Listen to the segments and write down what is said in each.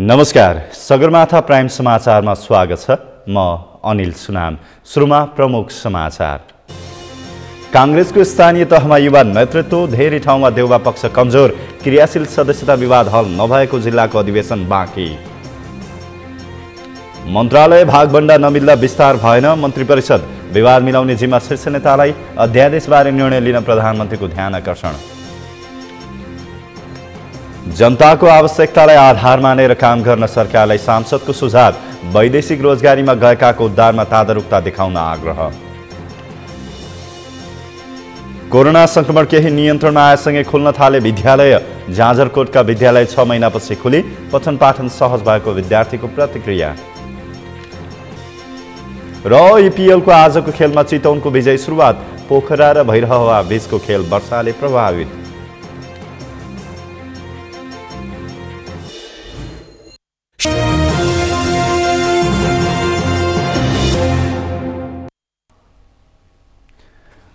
नमस्कार, सगरमाथा प्राइम समाचारमा स्वागत छ। म अनिल सुनाम। सुरुमा प्रमुख समाचार। कांग्रेसको स्थानीय तहमा युवा नेतृत्व, धेरै ठाउँमा देउबा पक्ष कमजोर, क्रियाशील सदस्यता विवाद हल नभएको जिल्लाको अधिवेशन बाँकी। मन्त्रालय भागभण्डा नमिल्दा विस्तार भएन, मन्त्री परिषद विवाद मिलाउने जिम्मा शीर्ष नेतालाई, अध्यादेशबारे निर्णय लिन प्रधानमन्त्रीको ध्यान आकर्षण। जनताको आवश्यकतालाई आधार मानेर काम गर्न सरकारलाई सांसदको सुझाव, वैदेशिक रोजगारीमा गएकाको उद्धारमा तादरुकता देखाउन आग्रह। कोरोना संक्रमण केही नियन्त्रणमा आएसँगै खुल्न थाले विद्यालय, जाजरकोटका विद्यालय 6 महिनापछि खुली, पठन पाठन सहज भएको विद्यार्थीको प्रतिक्रिया। र इपिएलको आजको खेलमा चितवनको विजय सुरुवात, पोखरा र भैरहवा बीचको खेल वर्षाले प्रभावित।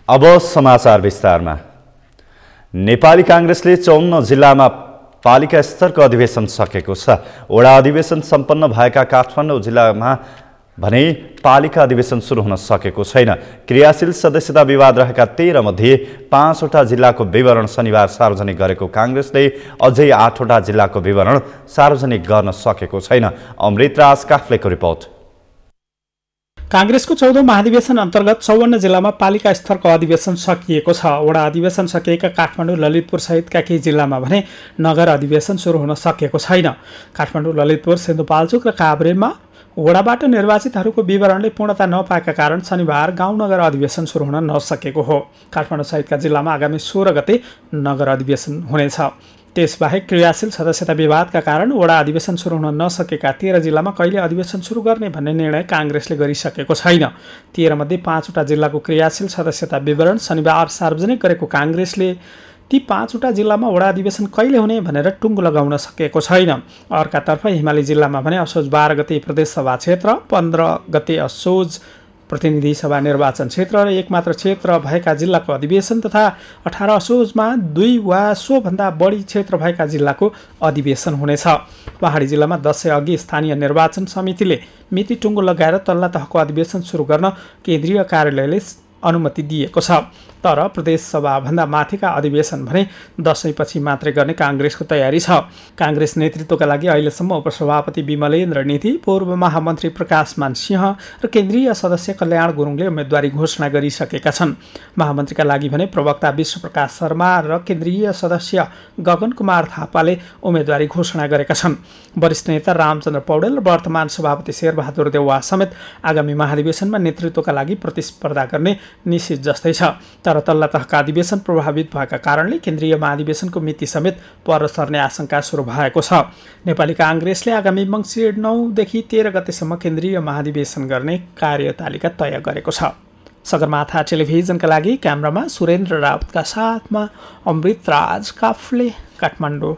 अब समाचार विस्तारमा। नेपाली कांग्रेसले 54 जिल्लामा पालिका स्तरको अधिवेशन सकेको छ। वडा अधिवेशन सम्पन्न भएका काठमाडौँ जिल्लामा भने पालिका अधिवेशन सुरु हुन सकेको छैन। क्रियाशील सदस्यता विवाद रहेका 13 मध्ये 5 वटा जिल्लाको विवरण शनिबार सार्वजनिक गरेको कांग्रेसले अझै 8 वटा जिल्लाको विवरण सार्वजनिक गर्न सकेको छैन। अमृत राज काफ्लेको रिपोर्ट। कांग्रेसको 14औं महाधिवेशन अन्तर्गत 54 जिल्लामा पालिका स्तरको अधिवेशन सकिएको छ। वडा अधिवेशन सकिएका काठमाडौँ, ललितपुर सहितका केही जिल्लामा भने नगर अधिवेशन सुरु हुन सकेको छैन। काठमाडौँ, ललितपुर, सिन्धुपाल्चोक र काभ्रेमा वडाबाट निर्वाचितहरूको विवरणले पूर्णता नपाएका कारण शनिबार गाउँ नगर अधिवेशन सुरु हुन नसकेको हो। काठमाडौँ सहितका जिल्लामा आगामी 16 गते नगर अधिवेशन हुनेछ। त्यसबाहेक क्रियाशील सदस्यता विवादका कारण वडा अधिवेशन सुरु हुन नसकेका 13 जिल्लामा कहिले अधिवेशन सुरु गर्ने भन्ने निर्णय कांग्रेसले गरिसकेको छैन। 13 मध्ये 5 वटा जिल्लाको क्रियाशील सदस्यता विवरण शनिबार सार्वजनिक गरेको कांग्रेसले ती 5 वटा जिल्लामा वडा अधिवेशन कहिले हुने भनेर टुङ्गो लगाउन सकेको छैन। अर्कातर्फ हिमाली जिल्लामा भने असोज 12 गते प्रदेश सभा क्षेत्र, 15 गते असोज प्रतिनिधि सभा निर्वाचन क्षेत्र र एक मात्र क्षेत्र भएका जिल्लाको अधिवेशन तथा 18 असोजमा 2 वा सोभन्दा बढी क्षेत्र भएका जिल्लाको अधिवेशन हुनेछ। पहाडी जिल्लामा 10 अघि स्थानीय निर्वाचन समितिले मिति टुङ्गो लगाएर तल्ला तहको अधिवेशन सुरु गर्न केन्द्रीय कार्यालयले अनुमति दिएको छ। तर प्रदेश सभाभन्दा माथिका अधिवेशन भने दशैंपछि मात्रै गर्ने कांग्रेसको तयारी छ। कांग्रेस नेतृत्वका लागि अहिलेसम्म उपसभापति विमलेन्द्र निधि, पूर्व महामन्त्री प्रकाश मान सिंह र केन्द्रीय सदस्य कल्याण गुरुङले उम्मेदवारी घोषणा गरिसकेका छन्। महामन्त्रीका लागि भने प्रवक्ता विश्वप्रकाश शर्मा र केन्द्रीय सदस्य गगन कुमार थापाले उम्मेदवारी घोषणा गरेका छन्। वरिष्ठ नेता रामचन्द्र पौडेल र वर्तमान सभापति शेरबहादुर देउवा समेत आगामी महाधिवेशनमा नेतृत्वका लागि प्रतिस्पर्धा गर्ने निश्चित जस्तै छ। तर तल्ला तहका अधिवेशन प्रभावित भएका कारणले केन्द्रीय महाधिवेशनको मिति समेत पर सर्ने आशंका सुरु भएको छ। नेपाली कांग्रेसले आगामी मङ्सिर 9 देखि 13 गतेसम्म केन्द्रीय महाधिवेशन गर्ने कार्यतालिका तय गरेको छ। सगरमाथा टेलिभिजनका लागि क्यामेरामा सुरेन्द्र रावतका साथमा अमृत राज काफ्ले, काठमाडौँ।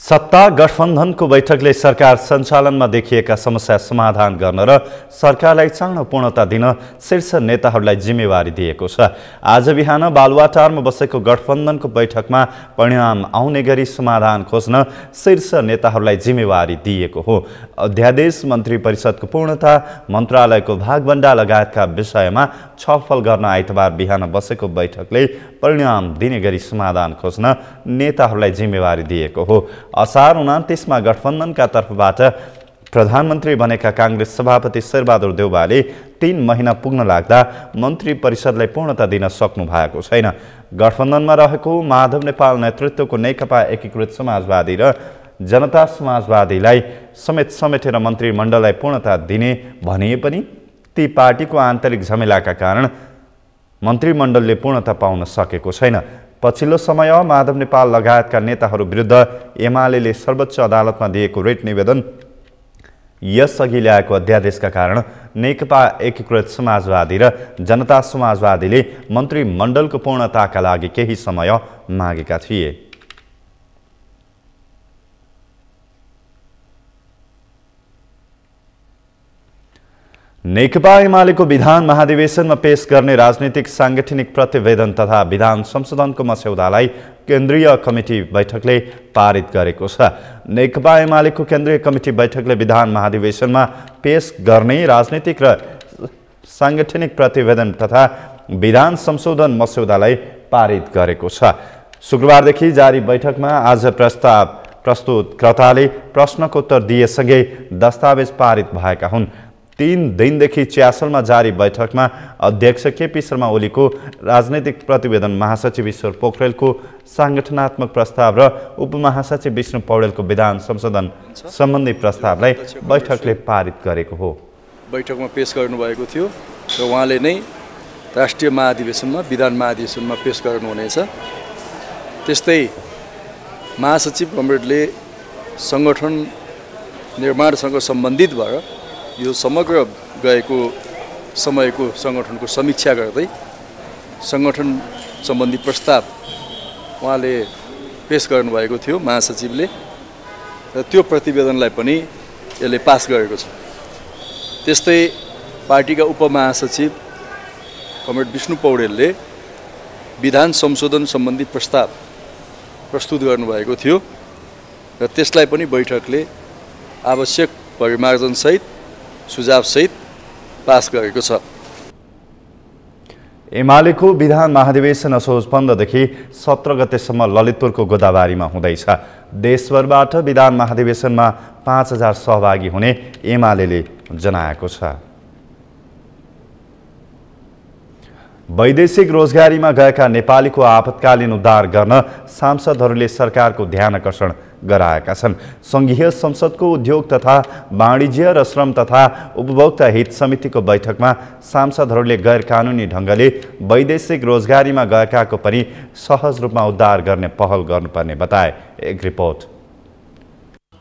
सत्ता गठबन्धनको बैठकले सरकार सञ्चालनमा देखिएका समस्या समाधान गर्न र सरकारलाई चाँडो पूर्णता दिन शीर्ष नेताहरूलाई जिम्मेवारी दिएको छ। आज बिहान बालुवाटारमा बसेको गठबन्धनको बैठकमा परिणाम आउने गरी समाधान खोज्न शीर्ष नेताहरूलाई जिम्मेवारी दिएको हो। अध्यादेश, मन्त्री परिषदको पूर्णता, मन्त्रालयको भागभण्डा लगायतका विषयमा छलफल गर्न आइतबार बिहान बसेको बैठकले परिणाम दिने गरी समाधान खोज्न नेताहरूलाई जिम्मेवारी दिएको हो। असार 29 गठबन्धनका तर्फबाट प्रधानमन्त्री बनेका कांग्रेस सभापति शेरबहादुर देउवाले 3 महिना पुग्न लाग्दा मन्त्री परिषदलाई पूर्णता दिन सक्नु भएको छैन। गठबन्धनमा रहेको माधव नेपाल नेतृत्वको नेकपा एकीकृत समाजवादी र जनता समाजवादीलाई समेटेर मन्त्रीमण्डललाई पूर्णता दिने भनिए पनि ती पार्टीको आन्तरिक झमेलाका कारण मन्त्रीमण्डलले पूर्णता पाउन सकेको छैन। पछिल्लो समय माधव नेपाल लगायतका नेताहरू विरुद्ध एमाले सर्वोच्च अदालतमा दिएको रिट निवेदन, यसअघि ल्याएको अध्यादेशका कारण नेकपा एकीकृत समाजवादी र जनता समाजवादीले मन्त्रीमण्डलको पूर्णताका लागि केही समय मागेका थिए। नेकपा एमालेको विधान महाधिवेशनमा पेश गर्ने राजनीतिक सांगठनिक प्रतिवेदन तथा विधान संशोधनको मस्यौदालाई केन्द्रीय कमिटी बैठकले पारित गरेको छ। नेकपा एमालेको केन्द्रीय कमिटी बैठकले विधान महाधिवेशनमा पेश गर्ने राजनीतिक र सांगठनिक प्रतिवेदन तथा विधान संशोधन मस्यौदालाई पारित गरेको छ। शुक्रबारदेखि जारी बैठकमा आज प्रस्ताव प्रस्तुतकर्ताले प्रश्नोत्तर दिएसँगै दस्तावेज पारित भएका हुन्। 3 दिनदेखि च्यासलमा जारी बैठकमा अध्यक्ष केपी शर्मा ओलीको राजनैतिक प्रतिवेदन, महासचिव ईश्वर पोखरेलको सांगठनात्मक प्रस्ताव र उपमहासचिव विष्णु पौडेलको विधान संशोधन सम्बन्धी प्रस्तावलाई बैठकले पारित गरेको हो। बैठकमा पेश गर्नुभएको थियो र उहाँले नै राष्ट्रिय महाधिवेशनमा विधान महाधिवेशनमा पेश गर्नुहुनेछ। त्यस्तै महासचिव कमरेडले सङ्गठन निर्माणसँग सम्बन्धित भएर यो समग्र गएको समयको सङ्गठनको समीक्षा गर्दै सङ्गठन सम्बन्धी प्रस्ताव उहाँले पेश गर्नुभएको थियो महासचिवले, र त्यो प्रतिवेदनलाई पनि यसले पास गरेको छ। त्यस्तै पार्टीका उपमहासचिव कमरेड विष्णु पौडेलले विधान संशोधन सम्बन्धी प्रस्ताव प्रस्तुत गर्नुभएको थियो र त्यसलाई पनि बैठकले आवश्यक परिमार्जनसहित सुझावसहित पास गरेको छ। एमालेको विधान महाधिवेशन असोज 15 देखि 17 गतेसम्म ललितपुरको गोदाबारीमा हुँदैछ। देशभरबाट विधान महाधिवेशनमा 5000 सहभागी हुने एमालेले जनाएको छ। वैदेशिक रोजगारीमा गएका नेपालीको आपतकालीन उद्धार गर्न सांसदहरूले सरकारको ध्यान आकर्षण गराएका छन्। संघीय संसदको उद्योग तथा वाणिज्य र श्रम तथा उपभोक्ता हित समितिको बैठकमा सांसदहरूले गैर कानुनी ढङ्गले वैदेशिक रोजगारीमा गएकाको पनि सहज रूपमा उद्धार गर्ने पहल गर्नुपर्ने बताए। एक रिपोर्ट।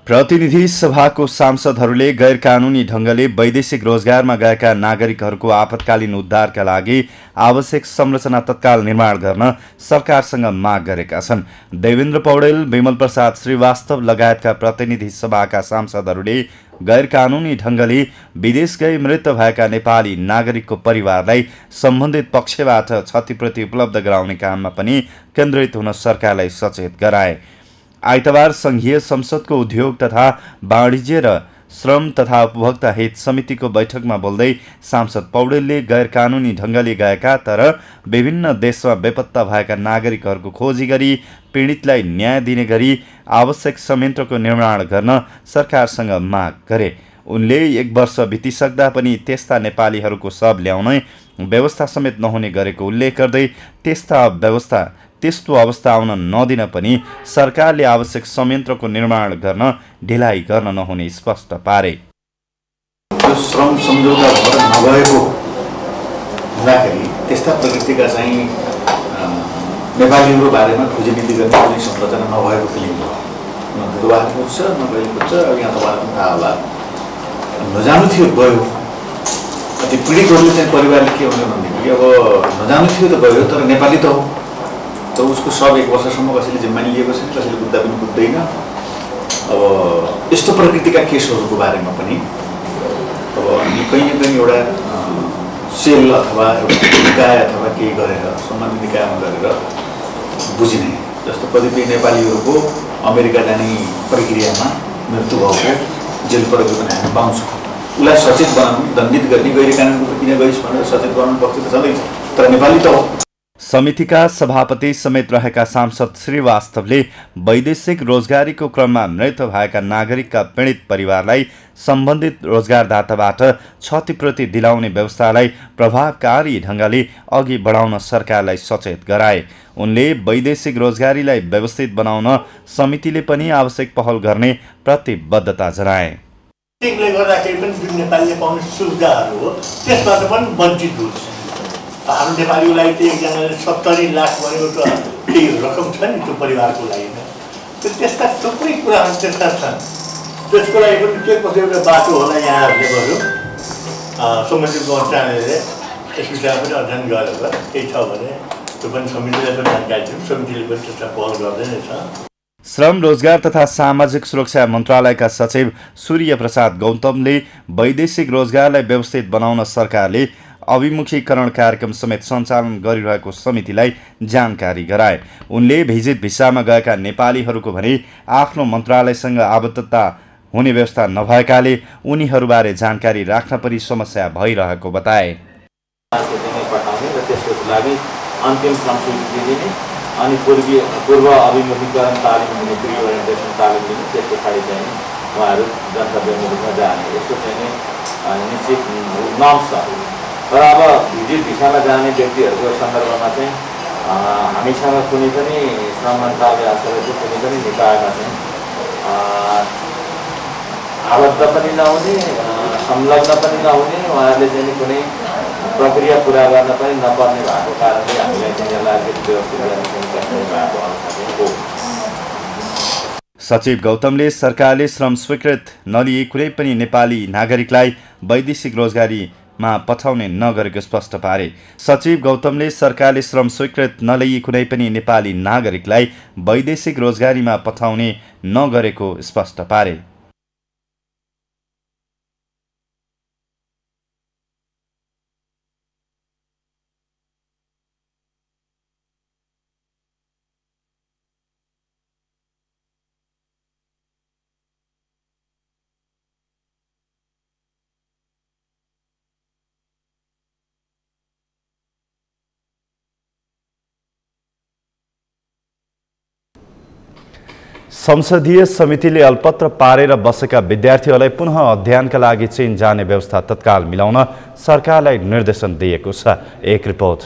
प्रतिनिधि सभाको सांसदहरूले गैर कानुनी ढङ्गले वैदेशिक रोजगारमा गएका नागरिकहरूको आपतकालीन उद्धारका लागि आवश्यक संरचना तत्काल निर्माण गर्न सरकारसँग माग गरेका छन्। देवेन्द्र पौडेल, विमल प्रसाद श्रीवास्तव लगायतका प्रतिनिधि सभाका सांसदहरूले गैर कानुनी ढङ्गले विदेश गई मृत्यु भएका नेपाली नागरिकको परिवारलाई सम्बन्धित पक्षबाट क्षतिपूर्ति उपलब्ध गराउने काममा पनि केन्द्रित हुन सरकारलाई सचेत गराए। आइतबार संघीय संसदको उद्योग तथा वाणिज्य र श्रम तथा उपभोक्ता हित समितिको बैठकमा बोल्दै सांसद पौडेलले गैर कानुनी ढङ्गले गएका तर विभिन्न देशमा बेपत्ता भएका नागरिकहरूको खोजी गरी पीडितलाई न्याय दिने गरी आवश्यक संयन्त्रको निर्माण गर्न सरकारसँग माग गरे। उनले 1 वर्ष बितिसक्दा पनि त्यस्ता नेपालीहरूको शव ल्याउन व्यवस्था समेत नहुने गरेको उल्लेख गर्दै त्यस्तो अवस्था आउन नदिन पनि सरकारले आवश्यक संयन्त्रको निर्माण गर्न ढिलाइ गर्न नहुने स्पष्ट पारे। यो श्रम सम्झौता नभएको हुँदाखेरि त्यस्ता प्रकृतिका चाहिँ नेपालीहरूको बारेमा खोजीनीति गर्ने कुनै संरचना नभएको फिलिङ हो। बुधबार पुग्छ नगएको पुग्छ। अब यहाँ तपाईँलाई थाहा होला, नजानु थियो गयो। त्यो पीडितहरूले चाहिँ परिवारले के भन्यो भनेदेखि अब नजानु थियो त गयो, तर नेपाली त हो, तर उसको सब 1 वर्षसम्म कसैले जिम्मा लिएको छैन, कसैले बुझ्दा पनि बुझ्दैन। अब यस्तो प्रकृतिका केसहरूको बारेमा पनि अब कहीँ न कहीँ एउटा सेल अथवा एउटा निकाय अथवा केही गरेर सम्बन्धित निकायमा गरेर बुझिने, जस्तो कतिपय नेपालीहरूको अमेरिका जाने प्रक्रियामा मृत्यु भएको जेल परेको पनि हामी पाउँछौँ। उसलाई सचेत बनाउनु, दण्डित गर्ने, गैर कानुनको किन गइस् भनेर सचेत बनाउनु पक्ष त छँदैछ, तर नेपाली त हो। समितिका सभापति समेत रहेका सांसद श्रीवास्तवले वैदेशिक रोजगारीको क्रममा मृत्यु भएका नागरिकका पीडित परिवारलाई सम्बन्धित रोजगारदाताबाट क्षतिपूर्ति दिलाउने व्यवस्थालाई प्रभावकारी ढङ्गले अघि बढाउन सरकारलाई सचेत गराए। उनले वैदेशिक रोजगारीलाई व्यवस्थित बनाउन समितिले पनि आवश्यक पहल गर्ने प्रतिबद्धता जनाए। गर्दाखेरि पनि जुन नेपालीले पाउने सुविधाहरू हो त्यसबाट पनि वञ्चित हुन्छ। हाम्रो नेपालीलाई त एकजनाले 70 लाख भनेको त केही रकम छ नि त्यो परिवारको लागि। त्यस्ता थुप्रै कुराहरू त्यस्ता छन्। त्यसको लागि पनि के कसो एउटा बाटो होला यहाँहरूले गर्यो। सम्बन्धित मन्त्रालयले यस विषयमा पनि अध्ययन गरेर केही छ भने त्यो पनि समितिलाई पनि जानकारी दिउँ। समितिले पनि त्यसलाई पहल गर्दै नै छ। श्रम रोजगार तथा सामाजिक सुरक्षा मन्त्रालयका सचिव सूर्य प्रसाद गौतमले वैदेशिक रोजगारलाई व्यवस्थित बनाउन सरकारले अभिमुखीकरण कार्यक्रम समेत सञ्चालन गरिरहेको समितिलाई जानकारी गराए। उनले भिजिट भिसामा गएका नेपालीहरूको भने आफ्नो मन्त्रालयसँग आबद्धता हुने व्यवस्था नभएकाले उनीहरूबारे जानकारी राख्न पनि समस्या भइरहेको बताए। अन्तिम संस्कृति दिने अनि पूर्व अभिमुखीकरण तालिम दिने, प्री ओरिएन्टेसन तालिम दिने, त्यस पछाडि चाहिँ उहाँहरू गन्तव्यमा रूपमा जाने, यस्तो चाहिँ निश्चित नर्म छ। तर अब भिजिट भिसामा जाने व्यक्तिहरूको सन्दर्भमा चाहिँ हामीसँग कुनै पनि श्रम मन्त्रालय अन्तर्गत कुनै पनि निकायमा चाहिँ आबद्ध पनि नहुने, संलग्न पनि नहुने, उहाँहरूले चाहिँ कुनै प्रक्रिया पुरा गर्न पनि नपर्ने भएको कारणले हामीलाई चाहिँ यसलाई व्यवस्थित गर्ने भएको अवस्था हो। सचिव गौतमले सरकारले श्रम स्वीकृत नलिए कुनै पनि नेपाली नागरिकलाई वैदेशिक रोजगारीमा पठाउने नगरेको स्पष्ट पारे। सचिव गौतमले सरकारले श्रम स्वीकृत नलिए कुनै पनि नेपाली नागरिकलाई वैदेशिक रोजगारीमा पठाउने नगरेको स्पष्ट पारे। संसदीय समितिले अल्पत्र पारेर बसेका विद्यार्थीहरूलाई पुनः अध्ययनका लागि चीन जाने व्यवस्था तत्काल मिलाउन सरकारलाई निर्देशन दिएको छ। एक रिपोर्ट।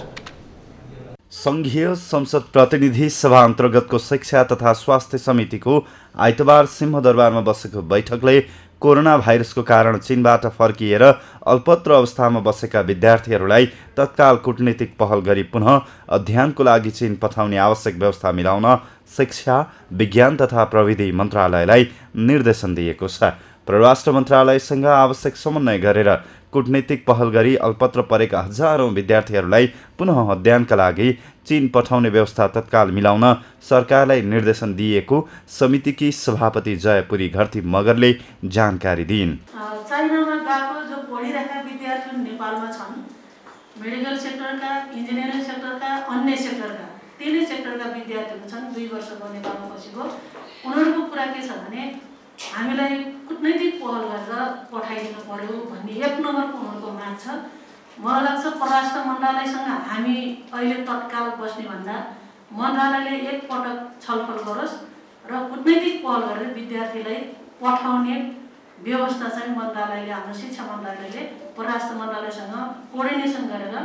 संघीय संसद प्रतिनिधि सभा अन्तर्गतको शिक्षा तथा स्वास्थ्य समितिको आइतबार सिंहदरबारमा बसेको बैठकले कोरोना भाइरसको कारण चीनबाट फर्किएर अल्पत्र अवस्थामा बसेका विद्यार्थीहरूलाई तत्काल कूटनीतिक पहल गरी पुनः अध्ययनको लागि चीन पठाउने आवश्यक व्यवस्था मिलाउन शिक्षा, विज्ञान तथा प्रविधि मन्त्रालयलाई निर्देशन दिएको छ। परराष्ट्र मन्त्रालयसँग आवश्यक समन्वय गरेर कूटनीतिक पहल गरी अल्पत्र परेका हजारौं विद्यार्थीहरूलाई पुनः अध्ययनका लागि चीन पठाउने व्यवस्था तत्काल मिलाउन सरकारलाई निर्देशन दिएको समितिकी सभापति जयपुरी घरती मगरले जानकारी दिइन्। चाइनामा गएको जो पढिरहेका विद्यार्थी नेपालमा छन्, मेडिकल सेक्टरका, इन्जिनियरिङ सेक्टरका, अन्य सेक्टरका, तीनै सेक्टरका विद्यार्थीहरू छन् 2 वर्षको नेपालमा बसेको। उनीहरूको कुरा के छ भने हामीलाई कूटनीतिक पहल गरेर पठाइदिनु पर्यो भन्ने एक नम्बरको उनीहरूको माग छ। मलाई लाग्छ परराष्ट्र मन्त्रालयसँग हामी अहिले तत्काल बस्ने भन्दा मन्त्रालयले एक पटक छलफल गरोस् र कूटनीतिक पहल गरेर विद्यार्थीलाई पठाउने व्यवस्था चाहिँ मन्त्रालयले, हाम्रो शिक्षा मन्त्रालयले परराष्ट्र मन्त्रालयसँग कोर्डिनेसन गरेर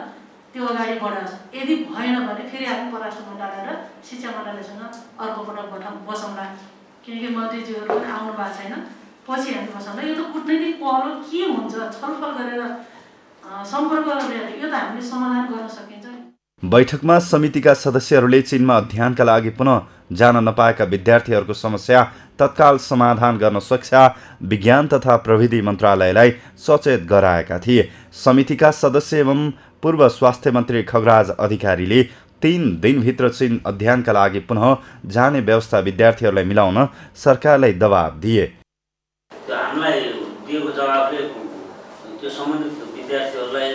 त्यो अगाडि बढाओस्। यदि भएन भने फेरि हामी परराष्ट्र मन्त्रालय र शिक्षा मन्त्रालयसँग अर्को पटक बसौँला, किनकि मन्त्रीज्यूहरू पनि आउनु भएको छैन। पछि हामी बसौँला। यो त कूटनीतिक पहल के हुन्छ, छलफल गरेर सम्पर्क गरेर यो त हामीले समाधान गर्न सकिन्छ। बैठकमा समितिका सदस्यहरूले चीनमा अध्ययनका लागि पुनः जान नपाएका विद्यार्थीहरूको समस्या तत्काल समाधान गर्न शिक्षा, विज्ञान तथा प्रविधि मन्त्रालयलाई सचेत गराएका थिए। समितिका सदस्य एवं पूर्व स्वास्थ्य मन्त्री खगराज अधिकारीले 3 दिनभित्र चीन अध्ययनका लागि पुनः जाने व्यवस्था विद्यार्थीहरूलाई मिलाउन सरकारलाई दबाब दिए। हामीलाई दिएको जवाफले त्यो सम्बन्धित विद्यार्थीहरूलाई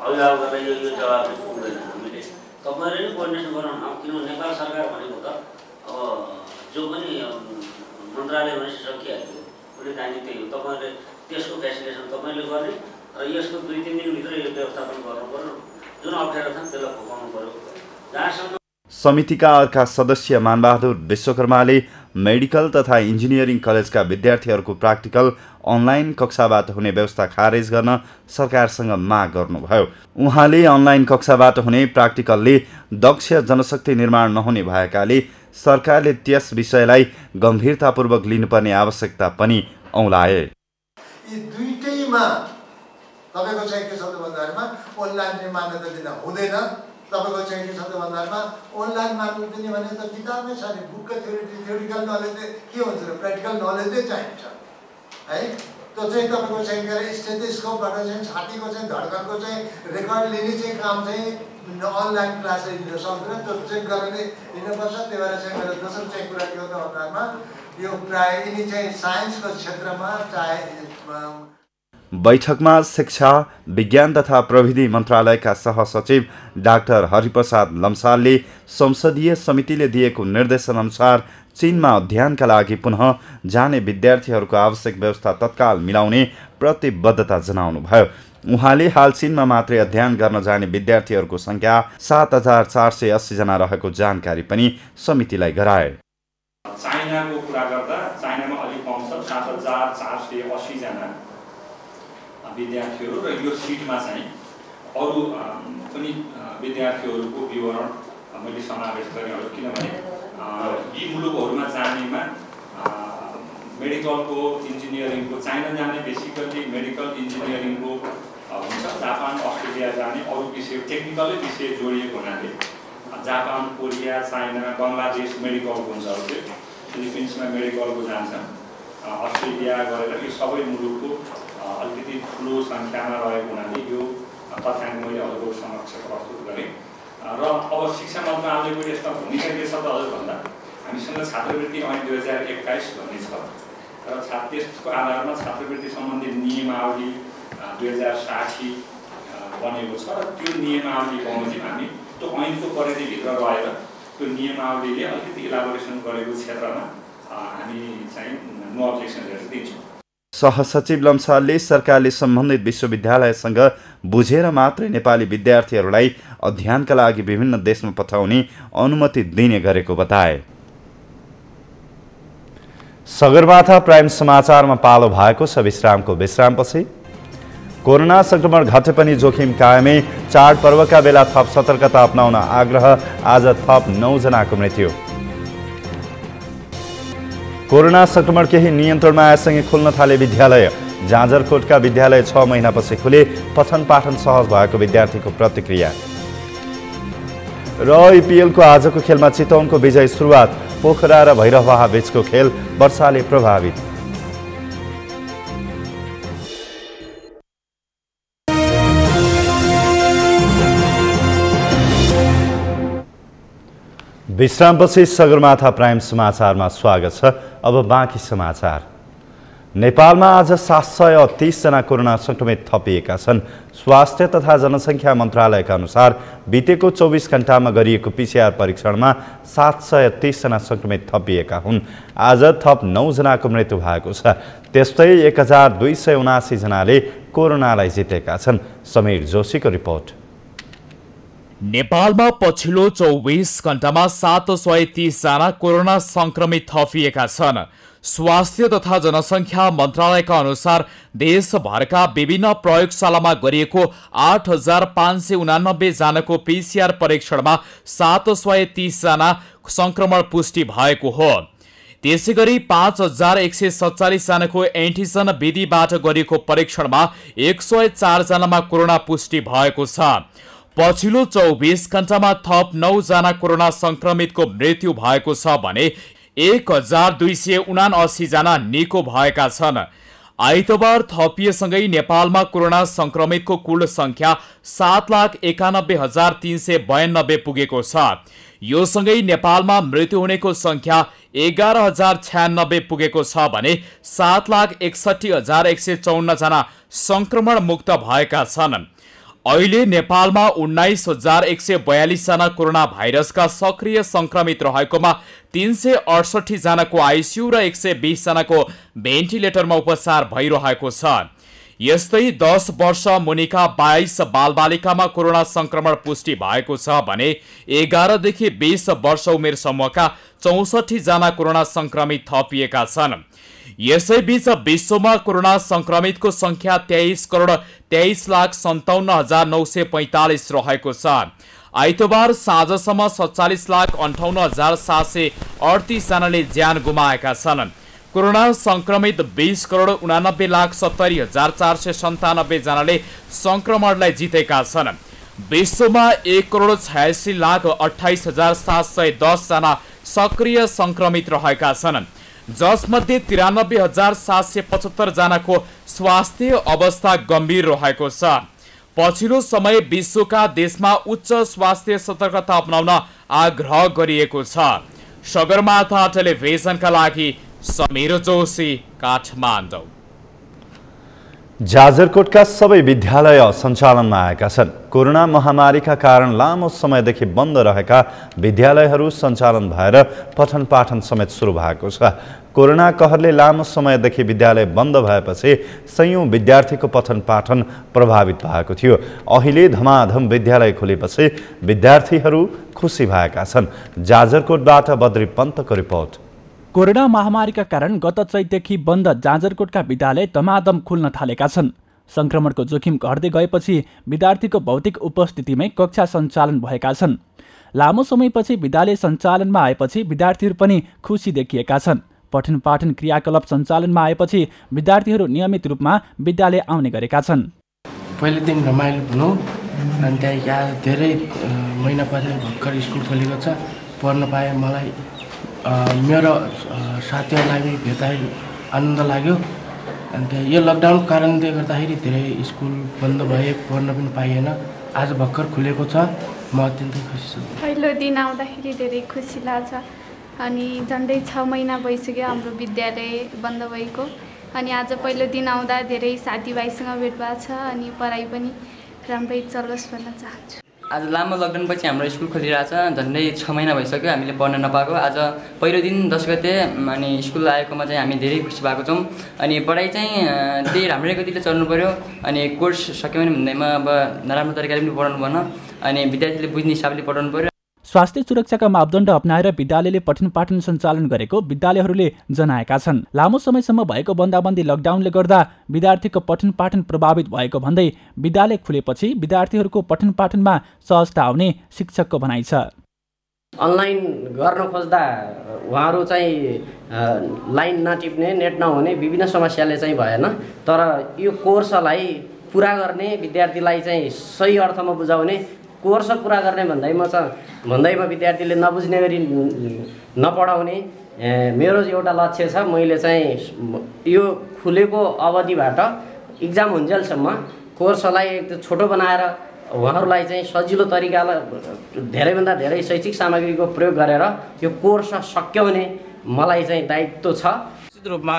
अभिभावकहरूलाई यो जवाफले पुग्दैन। हामीले तपाईँहरूले नै कोर्डिनेसन गराउनु, किनभने नेपाल सरकार भनेको त अब जो पनि मन्त्रालय भनेपछि सकिहाल्यो, उसले जाने त्यही हो। तपाईँहरूले त्यसको फेसिलिटेसन तपाईँले गर्ने र यसको 2-3 दिनभित्र यो व्यवस्थापन गर्नु पर्यो। जुन अप्ठ्यारो छ त्यसलाई फुकाउनु पर्यो। जहाँसम्म समितिका अर्का सदस्य मानबहादुर विश्वकर्माले मेडिकल तथा इन्जिनियरिङ कलेजका विद्यार्थीहरूको प्राक्टिकल अनलाइन कक्षाबाट हुने व्यवस्था खारेज गर्न सरकारसँग माग गर्नुभयो। उहाँले अनलाइन कक्षाबाट हुने प्राक्टिकलले दक्ष जनशक्ति निर्माण नहुने भएकाले सरकारले त्यस विषयलाई गम्भीरतापूर्वक लिनुपर्ने आवश्यकता पनि औँलाए। यी दुईटैमा तपाईको चाहिँ के छ भन्दामा अनलाइनले मान्यता दिन हुँदैन। तपाईको चाहिँ के छ भन्दामा अनलाइन मान्नु दिने भने त किताबमै छ नि, बुकको थ्योरिटिकल नलेज के हुन्छ र प्र्याक्टिकल नलेज नै चाहिन्छ है। त्यो चाहिँ तपाईँको चाहिँ के अरे स्टेथोस्कोपबाट चाहिँ छातीको चाहिँ धड्कनको चाहिँ रेकर्ड लिने चाहिँ काम चाहिँ अनलाइन क्लासले लिन सक्दैन, त्यो चेक गरेर लिनुपर्छ। त्यही भएर चाहिँ मेरो दोस्रो चाहिँ कुरा के हो त भन्दामा यो प्राय यिनी चाहिँ साइन्सको क्षेत्रमा चाहे बैठकमा शिक्षा विज्ञान तथा प्रविधि मन्त्रालयका सहसचिव डाक्टर हरिप्रसाद लम्सालले संसदीय समितिले दिएको निर्देशनअनुसार चीनमा अध्ययनका लागि पुनः जाने विद्यार्थीहरूको आवश्यक व्यवस्था तत्काल मिलाउने प्रतिबद्धता जनाउनुभयो। उहाँले हाल चीनमा मात्रै अध्ययन गर्न जाने विद्यार्थीहरूको संख्या 7,480 जना रहेको जानकारी पनि समितिलाई गराए। चाइनाको कुरा गर्दा चाइनामा अलि कम छ, 7,480 जना विद्यार्थीहरू र यो सिटमा चाहिँ अरू पनि विद्यार्थीहरूको विवरण मैले समावेश गरेँ। किनभने यी मुलुकहरूमा जानेमा मेडिकलको इन्जिनियरिङको चाइना जाने बेसिकली मेडिकल इन्जिनियरिङको हुन्छ, जापान अस्ट्रेलिया जाने अरू विषय टेक्निकलै विषय जोडिएको हुनाले जापान कोरिया चाइना बङ्गलादेश मेडिकलको हुन्छ, फिलिपिन्समा मेडिकलको जान्छ, अस्ट्रेलिया गरेर यो सबै मुलुकको अलिकति ठुलो सङ्ख्यामा रहेको हुनाले यो तथ्याङ्क मैले हजुरको समक्ष प्रस्तुत गरेँ। र अब शिक्षा मन्त्रालयको यस्ता भूमिका के छ त हजुर भन्दा हामीसँग छात्रवृत्ति ऐन 2021 भन्ने छ र त्यसको आधारमा छात्रवृत्ति सम्बन्धी नियमावली 2060 बनेको छ र त्यो नियमावली बमोजिम हामी त्यो ऐनको परिधिभित्र रहेर त्यो नियमावलीले अलिकति इलाबोरेसन गरेको क्षेत्रमा हामी चाहिँ नो अब्जेक्सन लेटर दिन्छौँ। सहसचिव लम्सालले सरकारले सम्बन्धित विश्वविद्यालयसँग बुझेर मात्रै नेपाली विद्यार्थीहरूलाई अध्ययनका लागि विभिन्न देशमा पठाउने अनुमति दिने गरेको बताए। सगरमाथा प्राइम समाचारमा पालो भएको छ विश्रामको विश्रामपछि। कोरोना संक्रमण घटे पनि जोखिम कायमै, चाडपर्वका बेला थप सतर्कता अपनाउन आग्रह, आज थप 9 जनाको मृत्यु। कोरोना संक्रमण केही नियन्त्रणमा आएसँगै खुल्न थाले विद्यालय। जाजरकोटका विद्यालय 6 महिनापछि खुले, पठन पाठन सहज भएको विद्यार्थीको प्रतिक्रिया। र आइपिएलको आजको खेलमा चितवनको विजय सुरुवात, पोखरा र भैरहवाहा बीचको खेल वर्षाले प्रभावित। विश्रामपछि सगरमाथा प्राइम समाचारमा स्वागत छ। अब बाँकी समाचार। नेपालमा आज 730 जना कोरोना संक्रमित थपिएका छन्। स्वास्थ्य तथा जनसङ्ख्या मन्त्रालयका अनुसार बितेको 24 घण्टामा गरिएको पिसिआर परीक्षणमा 730 जना संक्रमित थपिएका हुन्। आज थप 9 जनाको मृत्यु भएको छ। त्यस्तै 1279 जनाले कोरोनालाई जितेका छन्। समीर जोशीको रिपोर्ट। नेपालमा पछिल्लो 24 घण्टामा 730 जना कोरोना संक्रमित थपिएका छन्। स्वास्थ्य तथा जनसङ्ख्या मन्त्रालयका अनुसार देशभरका विभिन्न प्रयोगशालामा गरिएको 8589 जनाको पिसिआर परीक्षणमा 730 जना संक्रमण पुष्टि भएको हो। त्यसैगरी 5147 जनाको एन्टिजन विधिबाट गरिएको परीक्षणमा 104 जनामा कोरोना पुष्टि भएको छ। पछिल्लो 24 घण्टामा थप 9 जना कोरोना संक्रमितको मृत्यु भएको छ भने 1279 जना निको भएका छन्। आइतबार थपिएसँगै नेपालमा कोरोना संक्रमितको कुल संख्या 7,91,392 पुगेको छ। यो सँगै नेपालमा मृत्यु हुनेको संख्या 11,096 पुगेको छ भने 7,61,154 जना संक्रमण मुक्त भएका छन्। अहिले नेपालमा 19,142 जना कोरोना भाइरसका सक्रिय संक्रमित रहेकोमा 368 जनाको आइसियु र 120 जनाको भेन्टिलेटरमा उपचार भइरहेको छ। यस्तै 10 वर्ष मुनिका 22 बालबालिकामा कोरोना संक्रमण पुष्टि भएको छ भने 11 देखि 20 वर्ष उमेर समूहका 64 जना कोरोना संक्रमित थपिएका छन्। यसैबीच विश्वमा कोरोना संक्रमितको संख्या 23,23,57,945 रहेको छ। आइतबार साँझसम्म 47,58,738 जनाले ज्यान गुमाएका छन्। कोरोना संक्रमित 20,89,70,497 जनाले संक्रमणलाई जितेका छन्। विश्वमा 1,86,28,710 जना सक्रिय संक्रमित रहेका छन्। जसमध्ये 93,775 जनाको स्वास्थ्य अवस्था गम्भीर रहेको छ। पछिल्लो समय विश्वका देशमा उच्च स्वास्थ्य सतर्कता अपनाउन आग्रह गरिएको छ। सगरमाथा टेलिभिजनका लागि समीर जोशी, काठमाडौँ। जाजरकोटका सबै विद्यालय सञ्चालनमा आएका छन्। कोरोना महामारीका कारण लामो समयदेखि बन्द रहेका विद्यालयहरू सञ्चालन भएर पठन पाठन समेत सुरु भएको छ। कोरोना कहरले लामो समयदेखि विद्यालय बन्द भएपछि सयौं विद्यार्थीको पठन पाठन प्रभावित भएको थियो। अहिले धमाधम विद्यालय खुलेपछि विद्यार्थीहरू खुसी भएका छन्। जाजरकोटबाट बद्री पन्तको रिपोर्ट। कोरोना महामारीका कारण गत चैतदेखि बन्द जाजरकोटका विद्यालय धमाधम खुल्न थालेका छन्। संक्रमणको जोखिम घट्दै गएपछि विद्यार्थीको भौतिक उपस्थितिमै कक्षा सञ्चालन भएका छन्। लामो समयपछि विद्यालय सञ्चालनमा आएपछि विद्यार्थीहरू पनि खुसी देखिएका छन्। पठन पाठन क्रियाकलाप सञ्चालनमा आएपछि विद्यार्थीहरू नियमित रूपमा विद्यालय आउने गरेका छन्। पहिलो दिन रमाइलो भनौँ, अनि त्यहाँ धेरै महिना पछि भर्खर स्कुल खोलेको छ, पढ्न पाएँ। मलाई मेरो साथीहरूलाई पनि भेट्दाखेरि आनन्द लाग्यो। अन्त यो लकडाउनको कारणले गर्दाखेरि धेरै स्कुल बन्द भए, पढ्न पनि पाइएन। आज भर्खर खुलेको छ, म अत्यन्तै खुसी छु। पहिलो दिन आउँदाखेरि धेरै खुसी लाग्छ। अनि झन्डै 6 महिना भइसक्यो हाम्रो विद्यालय बन्द भएको। अनि आज पहिलो दिन आउँदा धेरै साथीभाइसँग भेट भएको छ अनि पढाइ पनि राम्रै चलोस् भन्न चाहन्छु। आज लामो लकडाउनपछि हाम्रो स्कुल खोलिरहेछ। झन्डै 6 महिना भइसक्यो हामीले पढ्न नपाएको। आज पहिलो दिन 10 गते अनि स्कुल आएकोमा चाहिँ हामी धेरै खुसी भएको छौँ। अनि पढाइ चाहिँ त्यही राम्रै गतिले चल्नु पऱ्यो। अनि कोर्स सक्यो भने भन्दैमा अब नराम्रो तरिकाले पनि पढाउनु भएन। अनि विद्यार्थीले बुझ्ने हिसाबले पढाउनु पऱ्यो। स्वास्थ्य सुरक्षाका मापदण्ड अपनाएर विद्यालयले पठन पाठन सञ्चालन गरेको विद्यालयहरूले जनाएका छन्। लामो समयसम्म भएको बन्दाबन्दी लकडाउनले गर्दा विद्यार्थीको पठन पाठन प्रभावित भएको भन्दै विद्यालय खुलेपछि विद्यार्थीहरूको पठन पाठनमा सहजता आउने शिक्षकको भनाइ छ। अनलाइन गर्न खोज्दा उहाँहरू चाहिँ लाइन नटिप्ने, नेट नहुने विभिन्न समस्याले चाहिँ भएन। तर यो कोर्सलाई पुरा गर्ने, विद्यार्थीलाई चाहिँ सही अर्थमा बुझाउने, कोर्स पुरा गर्ने भन्दैमा विद्यार्थीले नबुझ्ने गरी नपढाउने मेरो एउटा लक्ष्य छ। मैले चाहिँ यो खुलेको अवधिबाट इक्जाम हुन्जेलसम्म कोर्सलाई छोटो बनाएर उहाँहरूलाई चाहिँ सजिलो तरिकाले धेरैभन्दा धेरै शैक्षिक सामग्रीको प्रयोग गरेर यो कोर्स सक्याउने मलाई चाहिँ दायित्व छ। निश्चित रूपमा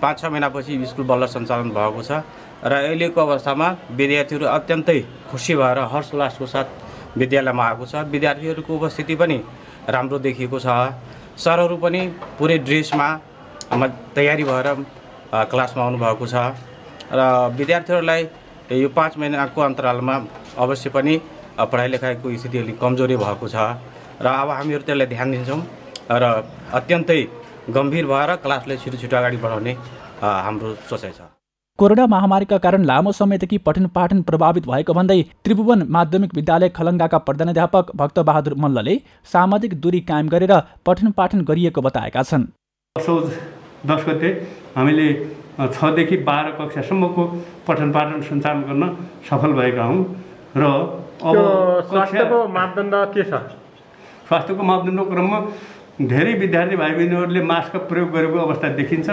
5-6 महिनापछि स्कुल बल्ल सञ्चालन भएको छ र अहिलेको अवस्थामा विद्यार्थीहरू अत्यन्तै खुसी भएर हर्षोल्लासको साथ विद्यालयमा आएको छ। विद्यार्थीहरूको उपस्थिति पनि राम्रो देखिएको छ। सरहरू पनि पुरै ड्रेसमा तयारी भएर क्लासमा आउनुभएको छ र विद्यार्थीहरूलाई यो 5 महिनाको अन्तरालमा अवश्य पनि पढाइ लेखाइको स्थिति अलिक कमजोरी भएको छ र अब हामीहरू त्यसलाई ध्यान दिन्छौँ र अत्यन्तै गम्भीर भएर क्लासलाई छिटो अगाडि बढाउने हाम्रो सोचाइ छ। कोरोना महामारीका कारण लामो समयदेखि पठन पाठन प्रभावित भएको भन्दै त्रिभुवन माध्यमिक विद्यालय खलङ्गाका प्रधानाध्यापक भक्तबहादुर मल्लले सामाजिक दूरी कायम गरेर पठन पाठन गरिएको बताएका छन्। 10 गते हामीले 6 देखि 12 कक्षासम्मको पठन पाठन सञ्चालन गर्न सफल भएका हौँ र अब स्वास्थ्यको मापदण्ड के छ? स्वास्थ्यको मापदण्डको क्रममा धेरै विद्यार्थी भाइ बहिनीहरूले मास्क प्रयोग गरेको अवस्था देखिन्छ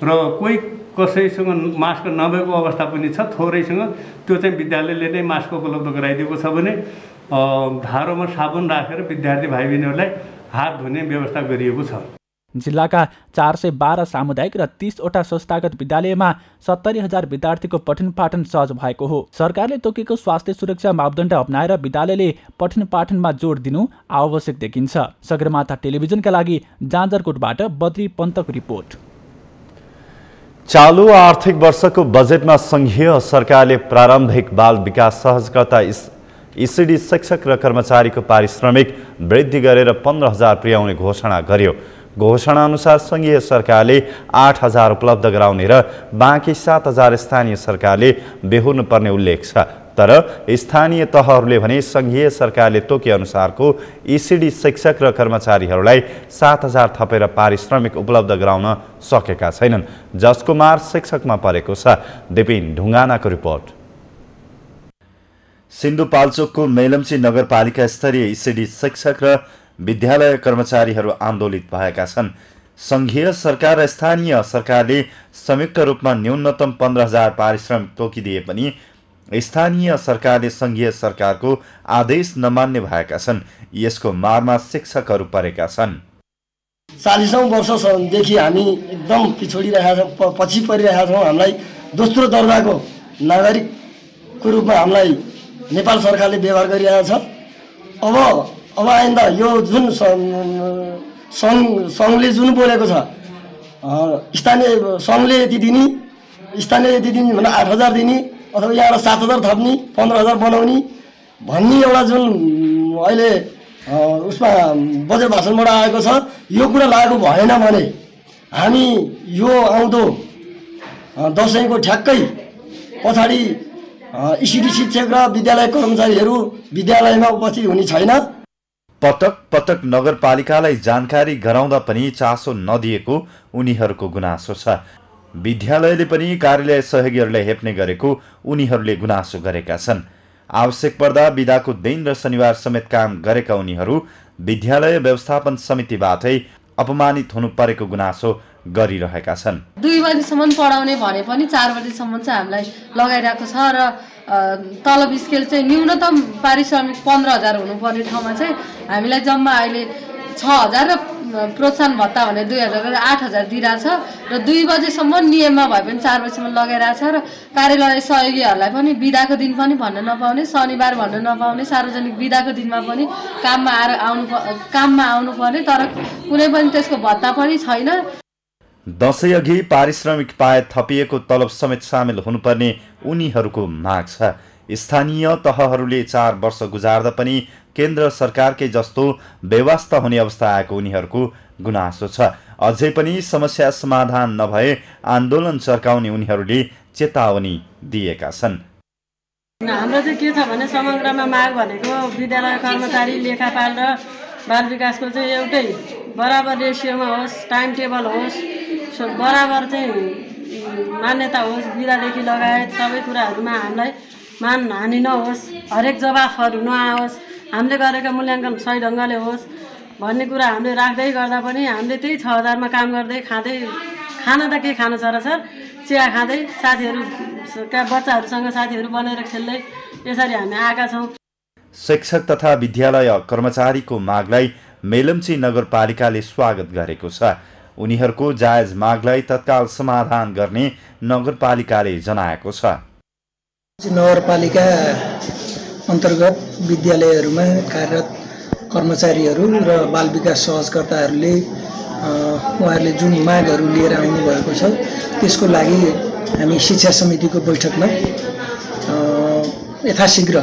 र कोही कसैसँग मास्क नभएको अवस्था पनि छ। थोरैसँग त्यो चाहिँ विद्यालयले नै मास्क उपलब्ध गराइदिएको छ भने धारोमा साबुन राखेर विद्यार्थी भाइ बहिनीहरूलाई हात धुने व्यवस्था गरिएको छ। जिल्लाका 412 सामुदायिक र 30वटा संस्थागत विद्यालयमा 70,000 विद्यार्थीको पठन पाठन सहज भएको हो। सरकारले तोकेको स्वास्थ्य सुरक्षा मापदण्ड अपनाएर विद्यालयले पठन पाठनमा जोड दिनु आवश्यक देखिन्छ। सगरमाथा टेलिभिजनका लागि जाजरकोटबाट बद्री पन्तको रिपोर्ट। चालू आर्थिक वर्षको बजेटमा संघीय सरकारले प्रारम्भिक बाल विकास सहजकर्ता इसिडी शिक्षक र कर्मचारीको पारिश्रमिक वृद्धि गरेर 15,000 पुर्याउने घोषणा गर्यो। घोषणा अनुसार संघीय सरकारले 8,000 उपलब्ध गराउने र बाँकी 7,000 स्थानीय सरकारले बेहोर्नु पर्ने उल्लेख छ। तर स्थानीय तहहरूले भने संघीय सरकारले तोके अनुसारको इसिडी शिक्षक र कर्मचारीहरूलाई 7,000 थपेर पारिश्रमिक उपलब्ध गराउन सकेका छैनन्, जसको मार शिक्षकमा परेको छ। दिपिन ढुङ्गानाको रिपोर्ट। सिन्धुपाल्चोकको मेलम्ची नगरपालिका स्तरीय इसिडी शिक्षक र विद्यालय कर्मचारीहरू आन्दोलित भएका छन्। संघीय सरकार र स्थानीय सरकारले संयुक्त रूपमा न्यूनतम 15,000 पारिश्रमिक तोकिदिए पनि स्थानीय सरकारले संघीय सरकारको आदेश नमान्ने भएका छन्। यसको मारमा शिक्षकहरू परेका छन्। 40औं वर्षदेखि हामी एकदम पिछडिरहेका छौँ, पछि परिरहेका छौँ। हामीलाई दोस्रो दर्जाको नागरिकको रूपमा हामीलाई नेपाल सरकारले व्यवहार गरिरहेको छ। अब आइन्दा यो जुन सङ्घले जुन बोलेको छ, स्थानीय सङ्घले यति दिने, स्थानीय यति दिने भने 8,000 दिने अथवा यहाँबाट 7,000 थप्ने, 15,000 बनाउने भन्ने एउटा जुन अहिले उसमा बजेट भाषणबाट आएको छ, यो कुरा लागू भएन भने हामी यो आउँदो दसैँको ठ्याक्कै पछाडि इसिडी शिक्षक र विद्यालय कर्मचारीहरू विद्यालयमा उपस्थित हुने छैन। पटक पटक नगरपालिकालाई जानकारी गराउँदा पनि चासो नदिएको उनीहरूको गुनासो छ। विद्यालयले पनि कार्यालय सहयोगीहरूलाई हेप्ने गरेको उनीहरूले गुनासो गरेका छन्। आवश्यक पर्दा बिदाको दिन र शनिबार समेत काम गरेका उनीहरू विद्यालय व्यवस्थापन समितिबाटै अपमानित हुनु परेको गुनासो गरिरहेका छन्। 2 बजेसम्म पढाउने भने पनि 4 बजेसम्म चाहिँ हामीलाई लगाइरहेको छ र तलब स्केल चाहिँ न्यूनतम पारिश्रमिक 15,000 हुनुपर्ने ठाउँमा चाहिँ हामीलाई जम्मा अहिले 6,000 र प्रोत्साहन भत्ता भने 2,000 गरेर 8,000 दिइरहेछ र 2 बजेसम्म नियममा भए पनि 4 बजेसम्म लगाइरहेछ र कार्यालय सहयोगीहरूलाई पनि बिदाको दिन पनि भन्न नपाउने, शनिबार भन्न नपाउने, सार्वजनिक बिदाको दिनमा पनि काममा आउनुपर्ने, तर कुनै पनि त्यसको भत्ता पनि छैन। दशैं अघि पारिश्रमिक पाए थपिएको तलब समेत सामेल हुनुपर्ने उनीहरूको माग छ। स्थानीय तहहरूले 4 वर्ष गुजार्दा पनि केन्द्र सरकारकै जस्तो बेवास्ता हुने अवस्था आएको उनीहरूको गुनासो छ। अझै पनि समस्या समाधान नभए आन्दोलन चर्काउने उनीहरूले चेतावनी दिएका छन्। हाम्रो चाहिँ के छ भने समग्रमा माग भनेको विद्यालय कर्मचारी, लेखापाल र बाल विकासको चाहिँ एउटै बराबर रेसियोमा होस्, टाइम टेबल होस्, बराबर चाहिँ मान्यता होस्, बिदादेखि लगायत सबै कुराहरूमा हामीलाई मानहानि नहोस्, हरेक जवाफहरू नआओस्, हामीले गरेको मूल्याङ्कन सही ढङ्गले होस् भन्ने कुरा हामीले राख्दै गर्दा पनि हामीले त्यही 6,000 मा काम गर्दै खाँदै, खाना त के खानु छ र सर, चिया खाँदै साथीहरूका बच्चाहरूसँग साथीहरू बनेर खेल्दै यसरी हामी आएका छौँ। शिक्षक तथा विद्यालय कर्मचारीको मागलाई मेलम्ची नगरपालिकाले स्वागत गरेको छ। उनीहरूको जायज मागलाई तत्काल समाधान गर्ने नगरपालिकाले जनाएको छ। नगरपालिका अन्तर्गत विद्यालयहरूमा कार्यरत कर्मचारीहरू र बाल विकास सहजकर्ताहरूले उहाँहरूले जुन मागहरू लिएर आउनुभएको छ त्यसको लागि हामी शिक्षा समितिको बैठकमा यथाशीघ्र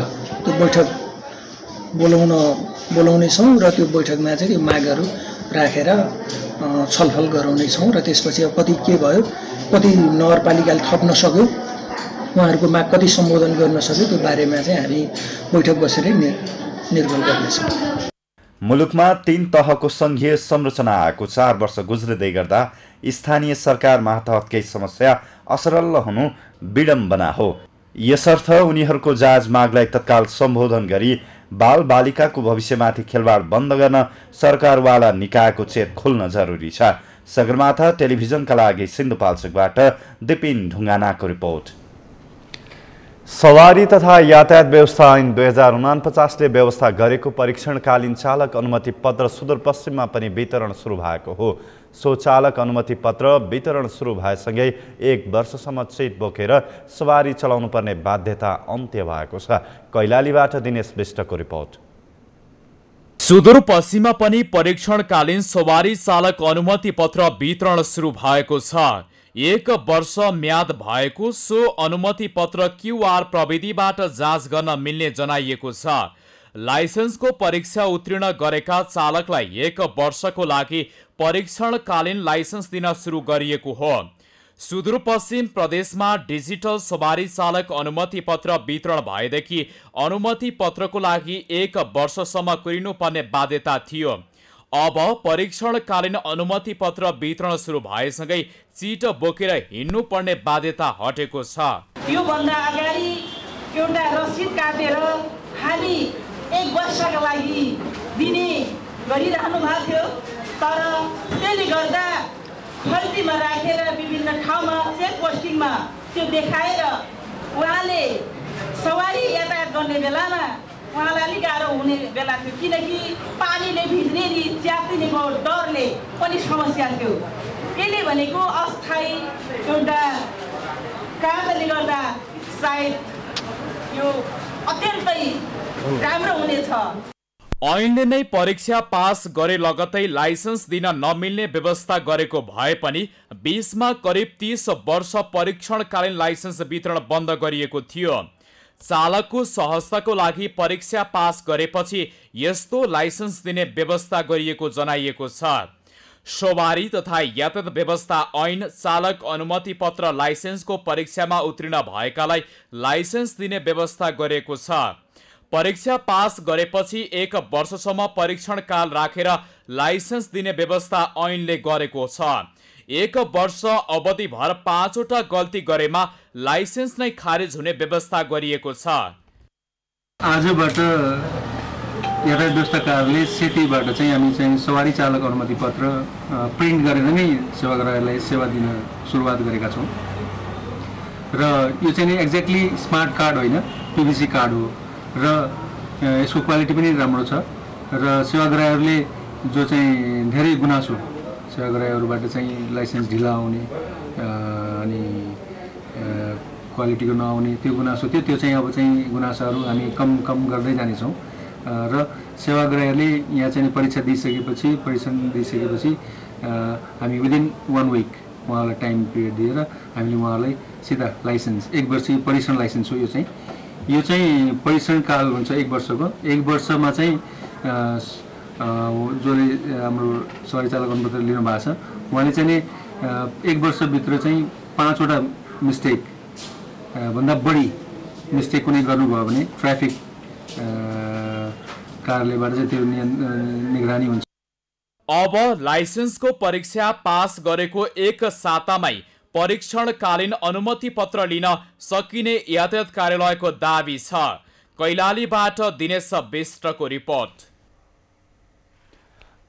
त्यो बैठक बोलाउनेछौँ र त्यो बैठकमा चाहिँ त्यो मागहरू राखेर छलफल गराउनेछौँ र त्यसपछि अब कति के भयो, कति नगरपालिकाले थप्न सक्यो, उहाँहरूको माग कति सम्बोधन गर्न सक्यो, त्यो बारेमा चाहिँ हामी बैठक बसेर निर्भर गर्नेछौँ। मुलुकमा 3 तहको संघीय संरचना आएको 4 वर्ष गुज्रिँदै गर्दा स्थानीय सरकार मातहतकै समस्या असरल हुनु विडम्बना हो। यसर्थ उनीहरूको जायज मागलाई तत्काल सम्बोधन गरी बाल बालिकाको भविष्यमाथि खेलवाड बन्द गर्न सरकारवाला निकायको चेत खोल्न जरुरी छ। सगरमाथा टेलिभिजनका लागि सिन्धुपाल्चोकबाट दिपिन ढुङ्गानाको रिपोर्ट। सवारी तथा यातायात व्यवस्था ऐन 2049ले व्यवस्था गरेको परीक्षणकालीन चालक अनुमति पत्र सुदूरपश्चिममा पनि वितरण सुरु भएको हो। सो चालक अनुमति पत्र वितरण सुरु भएसँगै 1 वर्षसम्म सीट बोकेर सवारी चलाउनु पर्ने बाध्यता अन्त्य भएको छ। कैलालीबाट दिनेश विष्टको रिपोर्ट। सुदूरपश्चिममा पनि परीक्षणकालीन सवारी चालक अनुमति पत्र वितरण सुरु भएको छ। 1 वर्ष म्याद भएको सो अनुमति पत्र QR प्रविधिबाट जाँच गर्न मिल्ने जनाइएको छ। लाइसेन्सको परीक्षा उत्तीर्ण गरेका चालकलाई 1 वर्षको लागि परीक्षणकालीन लाइसेन्स दिन सुरु गरिएको हो। सुदूरपश्चिम प्रदेशमा डिजिटल सवारी चालक अनुमति पत्र वितरण भएदेखि अनुमति पत्रको लागि 1 वर्षसम्म कुरिनुपर्ने बाध्यता थियो। अब परीक्षणकालीन अनुमति पत्र वितरण सुरु भएसँगै चिट बोकेर हिँड्नु पर्ने बाध्यता हटेको छ। यो भन्दा अगाडि एउटा रसिद काटेर हामी 1 वर्षका लागि दिने गरिरहनु भएको थियो। तर त्यसले गर्दा खल्तीमा राखेर विभिन्न ठाउँमा चेक पोस्टिङमा त्यो देखाएर उहाँले सवारी यातायात गर्ने बेलामा उहाँलाई अलिक गाह्रो हुने बेला थियो, किनकि पानीले भिज्ने नि च्यातिनेको डरले पनि समस्या थियो। यसले भनेको अस्थायी एउटा कारणले गर्दा सायद यो अत्यन्तै राम्रो हुनेछ। ऐनले नै परीक्षा पास गरे लगतै लाइसेन्स दिन नमिल्ने व्यवस्था गरेको भए पनि 20 मा करिब 30 वर्ष परीक्षणकालीन लाइसेन्स वितरण बन्द गरिएको थियो। चालकको सहजताको लागि परीक्षा पास गरेपछि यस्तो लाइसेन्स दिने व्यवस्था गरिएको जनाइएको छ। सवारी तथा यातायात व्यवस्था ऐन चालक अनुमति पत्र लाइसेन्सको परीक्षामा उत्तीर्ण भएकालाई लाइसेन्स दिने व्यवस्था गरेको छ। परीक्षा पास गरेपछि 1 वर्षसम्म परीक्षण काल राखेर लाइसेन्स दिने व्यवस्था ऐनले गरेको छ। 1 वर्ष अवधिभर 5 वटा गल्ती गरेमा लाइसेन्स नै खारेज हुने व्यवस्था गरिएको छ। आजबाट यातायात व्यवस्थाकारले सेतीबाट चाहिँ हामी चाहिँ सवारी चालक अनुमति पत्र प्रिन्ट गरेर नै सेवाग्राहीलाई सेवा दिन सुरुवात गरेका छौँ। र यो चाहिँ नि एक्ज्याक्टली स्मार्ट कार्ड होइन, पीवीसी कार्ड हो र यसको क्वालिटी पनि राम्रो छ। र सेवाग्राहीहरूले जो चाहिँ धेरै गुनासो सेवाग्राहीहरूबाट चाहिँ लाइसेन्स ढिला आउने अनि क्वालिटीको नआउने त्यो गुनासो थियो, त्यो चाहिँ अब चाहिँ गुनासोहरू हामी कम गर्दै जानेछौँ। र सेवाग्राहीहरूले यहाँ चाहिँ परीक्षा दिइसकेपछि हामी विदिन 1 विक उहाँलाई टाइम पिरियड दिएर हामीले उहाँलाई सिधा लाइसेन्स 1 वर्षीय परीक्षण लाइसेन्स हो। यो चाहिँ परीक्षण काल हुन्छ 1 वर्षको। 1 वर्षमा चाहिँ जसले हाम्रो सवारी चालक अनुमति लिनु भएको छ उहाँले चाहिँ नि 1 वर्षभित्र चाहिँ 5 वटा मिस्टेक भन्दा बढी मिस्टेक कुनै गर्नुभयो भने ट्राफिक कार्यालयबाट चाहिँ त्यो निगरानी हुन्छ। अब लाइसेन्सको परीक्षा पास गरेको 1 सातामै परीक्षणकालीन अनुमति पत्र लिन सकिने यातायात कार्यालयको दाबी छ। कैलालीबाट दिनेश विष्टको रिपोर्ट।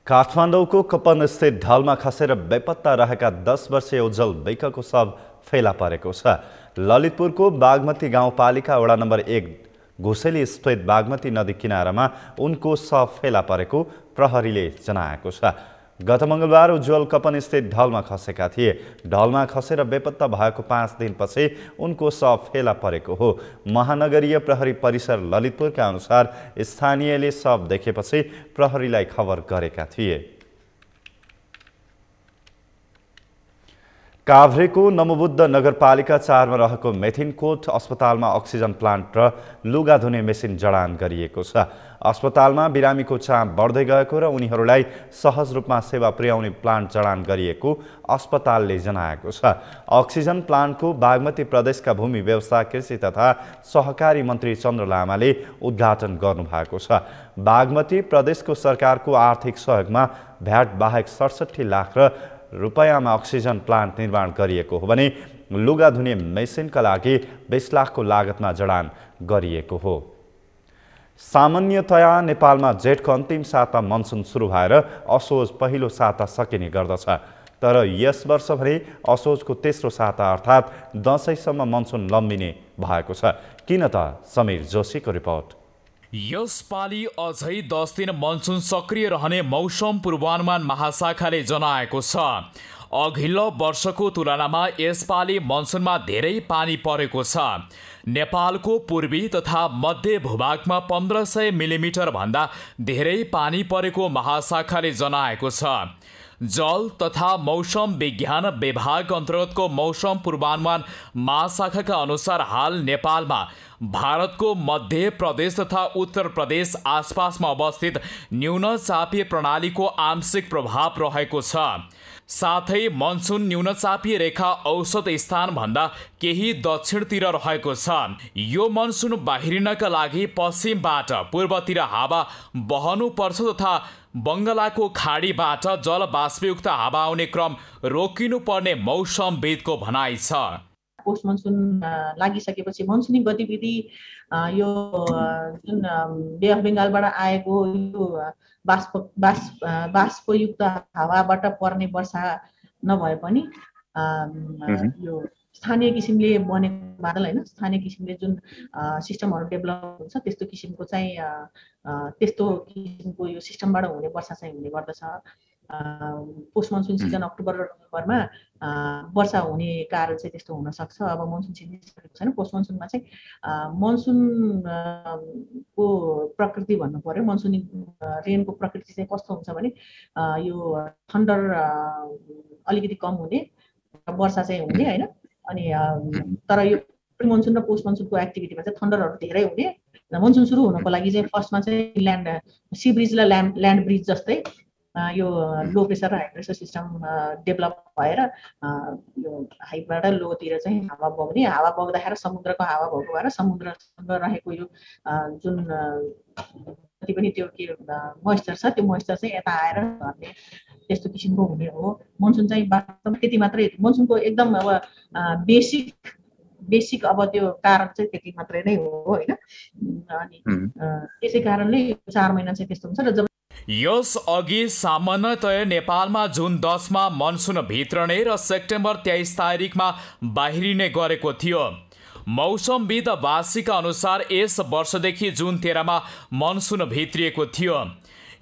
काठमाडौँको कपन स्थित ढलमा खसेर बेपत्ता रहेका 10 वर्षीय उज्जवल बैकको शव फेला परेको छ। ललितपुरको बागमती गाउँपालिका वडा नम्बर 1 घोसेली स्थित बागमती नदी किनारामा उनको शव फेला परेको प्रहरीले जनाएको छ। गत मंगलबार उज्जवल कपन स्थित ढलमा खसेका थिए। ढलमा खसेर बेपत्ता भएको 5 दिनपछि उनको शव फेला परेको हो। महानगरीय प्रहरी परिसर ललितपुरका अनुसार स्थानीयले शव देखेपछि प्रहरीलाई खबर गरेका थिए। काभ्रेको नमोबुद्ध नगरपालिका 4 मा रहेको मेथिनकोट अस्पतालमा अक्सिजन प्लान्ट र लुगा धुने मेसिन जडान गरिएको छ। अस्पतालमा बिरामीको चाप बढ्दै गएको र उनीहरूलाई सहज रूपमा सेवा पुर्याउने प्लान्ट जडान गरिएको अस्पतालले जनाएको छ। अक्सिजन प्लान्टको बागमती प्रदेशका भूमि व्यवस्था कृषि तथा सहकारी मन्त्री चन्द्र लामाले उद्घाटन गर्नुभएको छ। बागमती प्रदेशको सरकारको आर्थिक सहयोगमा भ्याट बाहेक 67 लाख रुपैयाँमा अक्सिजन प्लान्ट निर्माण गरिएको हो भने लुगा धुने मेसिनका लागि 20 लाखको लागतमा जडान गरिएको हो। सामान्यतया नेपालमा जेठको अन्तिम साता मनसुन सुरु भएर असोज पहिलो साता सकिने गर्दछ। तर यस वर्ष भने असोजको तेस्रो साता अर्थात् दशैंसम्म मनसुन लम्बिने भएको छ। किन त समीर जोशीको रिपोर्ट। यसपालि अझै 10 दिन मनसुन सक्रिय रहने मौसम पूर्वानुमान महाशाखाले जनाएको छ। अघिल्लो वर्षको तुलनामा यसपालि मनसुनमा धेरै पानी परेको छ। नेपालको पूर्वी तथा मध्य भूभागमा 1500 मिलिमिटर भन्दा धेरै पानी परेको महाशाखाले जनाएको छ। जल तथा मौसम विज्ञान विभाग अन्तर्गतको मौसम पूर्वानुमान महाशाखाका अनुसार हाल नेपालमा भारतको मध्य प्रदेश तथा उत्तर प्रदेश आसपासमा अवस्थित न्यून चापीय प्रणालीको आंशिक प्रभाव रहेको छ। साथै मनसुन न्यूनचापीय रेखा औसत स्थानभन्दा केही दक्षिणतिर रहेको छ। यो मनसुन बाहिरिनका लागि पश्चिमबाट पूर्वतिर हावा बहनुपर्छ तथा बङ्गलाको खाडीबाट जल बाष्पयुक्त हावा आउने क्रम रोकिनुपर्ने मौसमविदको भनाइ छ। पोस्ट मनसुन लागिसकेपछि मनसुनी गतिविधि यो जुन बे अफ बेङ्गालबाट आएको यो बाष्पयुक्त हावाबाट पर्ने वर्षा नभए पनि यो स्थानीय किसिमले बनेको बादल होइन, स्थानीय किसिमले जुन सिस्टमहरू डेभलप हुन्छ त्यस्तो किसिमको चाहिँ त्यस्तो किसिमको यो सिस्टमबाट हुने वर्षा चाहिँ हुने गर्दछ। पोस्ट मनसुन सिजन अक्टोबर र नोभेम्बरमा वर्षा हुने कारण चाहिँ त्यस्तो हुनसक्छ। अब मनसुन सिजन छैन, पोस्ट मनसुनमा चाहिँ मनसुनको प्रकृति भन्नु पर्यो। मनसुनी रेनको प्रकृति चाहिँ कस्तो हुन्छ भने यो थन्डर अलिकति कम हुने, वर्षा चाहिँ हुने होइन। अनि तर यो प्री मनसुन र पोस्ट मनसुनको एक्टिभिटीमा चाहिँ थन्डरहरू धेरै हुने। मनसुन सुरु हुनको लागि चाहिँ फर्स्टमा चाहिँ ल्यान्ड सी ब्रिज र ल्यान्ड ब्रिज जस्तै यो लो प्रेसर र हाई प्रेसर सिस्टम डेभलप भएर यो हाईबाट लोतिर चाहिँ हावा बग्ने, हावा बग्दाखेरि समुद्रको हावा भएको भएर समुद्रसँग रहेको यो जुन जति पनि त्यो के मोइस्चर छ त्यो मोइस्चर चाहिँ यता आएर झर्ने त्यस्तो किसिमको हुने हो। मनसुन चाहिँ वास्तवमा त्यति मात्रै, मनसुनको एकदम अब बेसिक अब त्यो कारण चाहिँ त्यति मात्रै नै हो होइन। अनि त्यसै कारणले 4 महिना चाहिँ त्यस्तो हुन्छ। र जब यस अघि सामान्यतया नेपालमा जुन 10 मा मनसुन भित्रने र सेप्टेम्बर 23 तारिकमा बाहिरिने गरेको थियो। मौसमविद वासीका अनुसार यस वर्षदेखि जुन 13 मा मनसुन भित्रिएको थियो।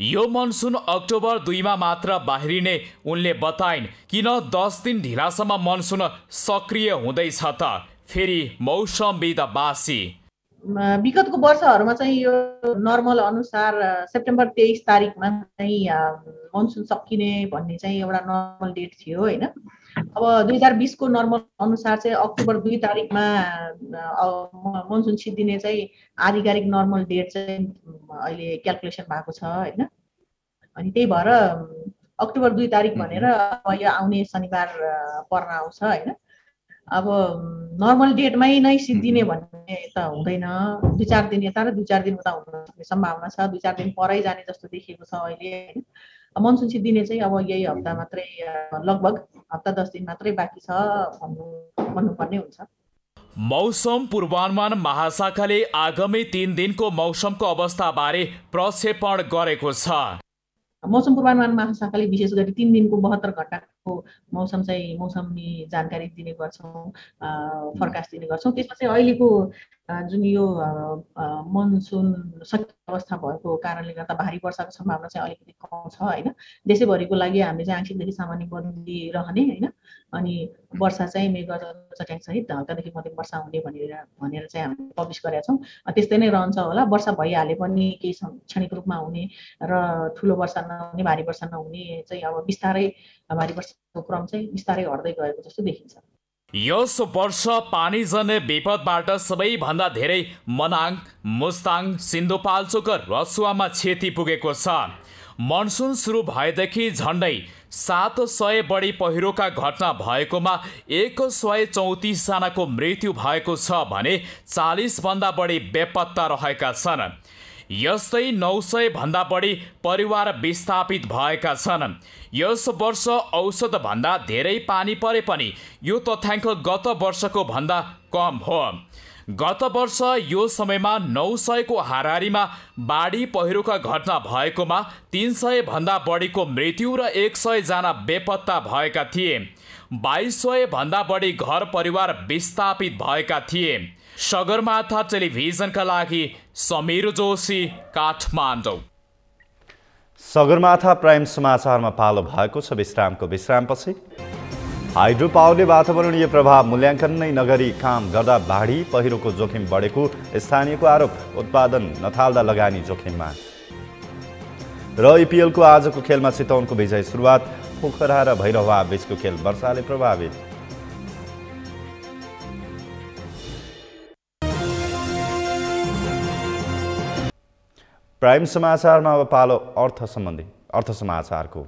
यो मनसुन अक्टोबर 2 मा मात्र बाहिरिने उनले बताइन्। किन 10 दिन ढिलासम्म मनसुन सक्रिय हुँदैछ त? फेरि मौसमविद वासी विगतको वर्षहरूमा चाहिँ यो नर्मल अनुसार सेप्टेम्बर 23 तारिकमा चाहिँ मनसुन सकिने भन्ने चाहिँ एउटा नर्मल डेट थियो होइन। अब 2020 को नर्मल अनुसार चाहिँ अक्टोबर 2 तारिकमा मनसुन सिद्धिने चाहिँ आधिकारिक नर्मल डेट चाहिँ अहिले क्याल्कुलेसन भएको छ होइन। अनि त्यही भएर अक्टोबर 2 तारिक भनेर अब यो आउने शनिबार पर्न आउँछ होइन। अब नर्मल डेटमै नै सिद्धिने भन्ने त हुँदैन। 2-4 दिन यता र 2-4 दिन उता हुन सक्ने सम्भावना छ। 2-4 दिन परै जाने जस्तो देखिएको छ अहिले होइन। मनसुन सिद्धिने चाहिँ अब यही हप्ता मात्रै, लगभग हप्ता 10 दिन मात्रै बाँकी छ भन्नुपर्ने हुन्छ। मौसम पूर्वानुमान महाशाखाले आगामी 3 दिनको मौसमको अवस्थाबारे प्रक्षेपण गरेको छ। मौसम पूर्वानुमान महाशाखाले विशेष गरी 3 दिनको 72 घण्टाको मौसमी जानकारी दिने गर्छौँ, फोरकास्ट दिने गर्छौँ। त्यसमा चाहिँ अहिलेको जुन यो मनसुन सक्रिय अवस्था भएको कारणले गर्दा भारी वर्षाको सम्भावना चाहिँ अलिकति कम छ होइन। देशैभरिको लागि हामीले चाहिँ आंशिकदेखि सामान्य बदली रहने होइन। अनि वर्षा चाहिँ मेघगर्जन सहित हल्कादेखि मध्यम वर्षा हुने भनेर चाहिँ हामीले पब्लिस गरेका छौँ। त्यस्तै नै रहन्छ होला। वर्षा भइहाले पनि केही क्षणिक रूपमा हुने र ठुलो वर्षा नहुने, भारी वर्षा नहुने चाहिँ अब बिस्तारै भारी वर्षाको क्रम चाहिँ बिस्तारै हट्दै गएको जस्तो देखिन्छ। यस वर्ष पानीजन्य विपदबाट सबैभन्दा धेरै मनाङ, मुस्ताङ, सिन्धुपाल्चोक र रसुवामा क्षति पुगेको छ। मनसुन सुरु भएदेखि झन्डै 700 बढी पहिरोका घटना भएकोमा 134 जनाको मृत्यु भएको छ भने 40 भन्दा बढी बेपत्ता रहेका छन्। यस्तै 900 भन्दा बढी परिवार विस्थापित भएका छन्। यस वर्ष औसत भन्दा धेरै पानी परे पनि यो तथ्याङ्क गत वर्षको भन्दा कम हो। गत वर्ष यो समयमा 900 को हाराहारीमा बाढी पहिरोका घटना भएकोमा 300 भन्दा बढीको मृत्यु र 100 जना बेपत्ता भएका थिए। 2200 भन्दा बढी घर परिवार विस्थापित भएका थिए। सगरमाथा टेलिभिजनका लागि समीर जोशी, काठमाडौँ। सगरमाथा प्राइम समाचारमा पालो भएको छ विश्रामको विश्रामपछि। हाइड्रो पावरले वातावरणीय प्रभाव मूल्याङ्कन नै नगरी काम गर्दा बाढी पहिरोको जोखिम बढेको स्थानीयको आरोप। उत्पादन नथाल्दा लगानी जोखिममा। र इपिएलको आजको खेलमा चितवनको विजय सुरुवात। पोखरा र भैरहवा बीचको खेल वर्षाले प्रभावित। प्राइम समाचारमा अब पालो अर्थ समाचारको।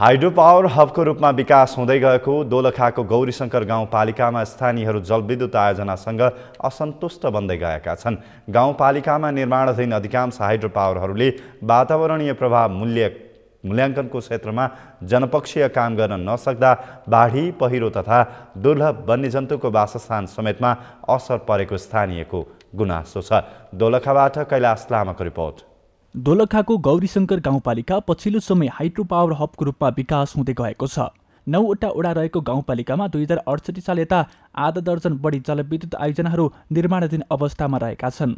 हाइड्रो पावर हबको रूपमा विकास हुँदै गएको दोलखाको गौरीशंकर गाउँपालिकामा स्थानीयहरू जलविद्युत आयोजनासँग असन्तुष्ट बन्दै गएका छन्। गाउँपालिकामा निर्माणाधीन अधिकांश हाइड्रो पावरहरूले वातावरणीय प्रभाव मूल्याङ्कनको क्षेत्रमा जनपक्षीय काम गर्न नसक्दा बाढी, पहिरो तथा दुर्लभ वन्यजन्तुको वासस्थान समेतमा असर परेको स्थानीयको गुनासो छ। दोलखाबाट कैलाश लामाको रिपोर्ट। दोलखाको गौरीशंकर गाउँपालिका पछिल्लो समय हाइड्रो पावर हबको रूपमा विकास हुँदै गएको छ। 9वटा वडा रहेको गाउँपालिकामा 2068 साल यता आधा दर्जन बढी जलविद्युत आयोजनाहरू निर्माणाधीन अवस्थामा रहेका छन्।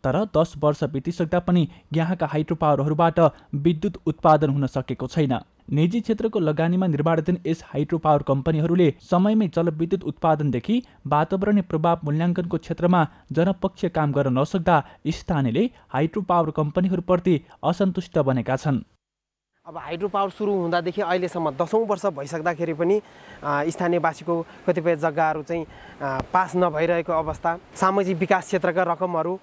तर 10 वर्ष बितिसक्दा पनि यहाँका हाइड्रो पावरहरूबाट विद्युत उत्पादन हुन सकेको छैन। निजी क्षेत्रको लगानीमा निर्माणाधीन यस हाइड्रो पावर कम्पनीहरूले समयमै जलविद्युत उत्पादनदेखि वातावरणीय प्रभाव मूल्याङ्कनको क्षेत्रमा जनपक्षीय काम गर्न नसक्दा स्थानीयले हाइड्रो पावर कम्पनीहरूप्रति असन्तुष्ट बनेका छन्। अब हाइड्रो पावर सुरु हुँदादेखि अहिलेसम्म 10औं वर्ष भइसक्दाखेरि पनि स्थानीयवासीको कतिपय जग्गाहरू चाहिँ पास नभइरहेको अवस्था, सामाजिक विकास क्षेत्रका रकमहरू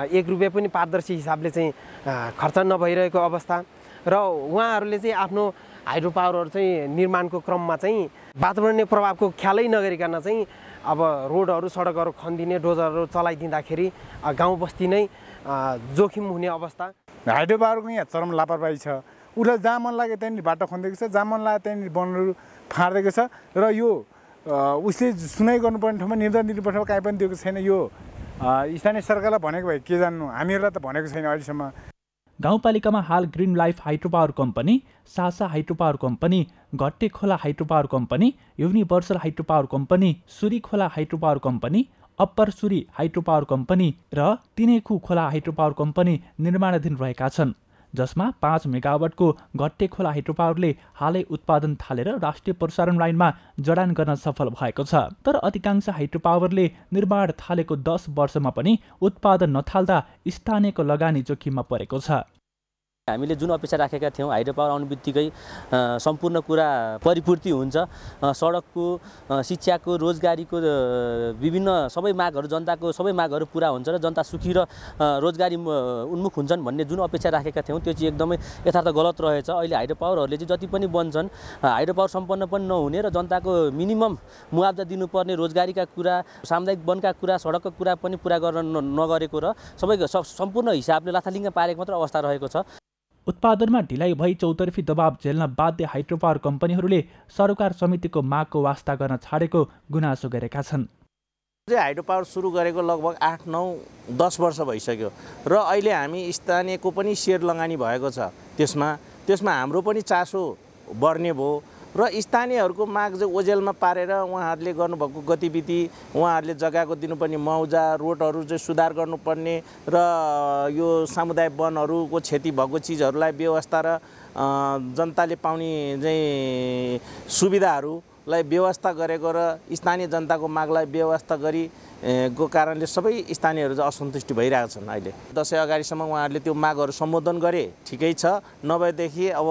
1 रुपियाँ पनि पारदर्शी हिसाबले चाहिँ खर्च नभइरहेको अवस्था र उहाँहरूले चाहिँ आफ्नो हाइड्रो पावरहरू चाहिँ निर्माणको क्रममा चाहिँ वातावरणीय प्रभावको ख्यालै नगरिकन चाहिँ अब रोडहरू सडकहरू खनिदिने, डोजरहरू चलाइदिँदाखेरि गाउँ बस्ती नै जोखिम हुने अवस्था। हाइड्रो पावरको यहाँ चरम लापरवाही छ। उसलाई जहाँ मन लाग्यो त्यहाँनिर बाटो खनिदिएको छ, जहाँ मन लाग्यो त्यहाँनिर वनहरू फाँडिदिएको छ र यो उसले सुनाइ गर्नुपर्ने ठाउँमा निर्धारण दिनुपर्ने ठाउँमा काहीँ पनि दिएको छैन। यो स्थानीय सरकारलाई भनेको भए के जान्नु, हामीहरूलाई त भनेको छैन अहिलेसम्म। गाउँपालिकामा हाल green life hydro power company, Sasa hydro power company, Ghatte Khola hydro power company, universal hydro power company, Suri Khola hydro power company, upper Suri hydro power company र तिनेखु खोला हाइड्रो पावर कम्पनी निर्माणाधीन रहेका छन्, जसमा 5 मेगावाटको घट्टे खोला हाइड्रो पावरले हालै उत्पादन थालेर राष्ट्रिय प्रसारण लाइनमा जडान गर्न सफल भएको छ। तर अधिकांश हाइड्रो पावरले निर्माण थालेको 10 वर्षमा पनि उत्पादन नथाल्दा स्थानीयको लगानी जोखिममा परेको छ। हामीले जुन अपेक्षा राखेका थियौँ हाइड्रो पावर आउनु बित्तिकै सम्पूर्ण कुरा परिपूर्ति हुन्छ, सडकको, शिक्षाको, रोजगारीको विभिन्न सबै मागहरू, जनताको सबै मागहरू पुरा हुन्छ र जनता सुखी र रोजगारी उन्मुख हुन्छन् भन्ने जुन अपेक्षा राखेका थियौँ त्यो चाहिँ एकदमै यथार्थ गलत रहेछ। अहिले हाइड्रो पावरहरूले चाहिँ जति पनि बन्छन् हाइड्रो पावर सम्पन्न पनि नहुने र जनताको मिनिमम मुआवजा दिनुपर्ने रोजगारीका कुरा, सामुदायिक वनका कुरा, सडकका कुरा पनि पुरा गर्न नगरेको र सबै सम्पूर्ण हिसाबले लाथालिङ्ग पारेको मात्र अवस्था रहेको छ। उत्पादनमा ढिलाइ भई चौतर्फी दबाव झेल्न बाध्य हाइड्रो पावर कम्पनीहरूले सरकार समितिको मागको वास्ता गर्न छाडेको गुनासो गरेका छन्। हाइड्रो पावर सुरु गरेको लगभग 8, 9, 10 वर्ष भइसक्यो र अहिले हामी स्थानीयको पनि सेयर लगानी भएको छ। त्यसमा हाम्रो पनि चासो बढ्ने भयो र स्थानीयहरूको माग चाहिँ ओझेलमा पारेर उहाँहरूले गर्नुभएको गतिविधि, उहाँहरूले जग्गाको दिनुपर्ने मुआवजा, रोडहरू चाहिँ सुधार गर्नुपर्ने र यो सामुदायिक वनहरूको क्षति भएको चिजहरूलाई व्यवस्था र जनताले पाउने चाहिँ सुविधाहरूलाई व्यवस्था गरेको र स्थानीय जनताको मागलाई व्यवस्था गरेको कारणले सबै स्थानीयहरू चाहिँ असन्तुष्टि भइरहेका छन्। अहिले दसैँ अगाडिसम्म उहाँहरूले त्यो मागहरू सम्बोधन गरे ठिकै छ, नभएदेखि अब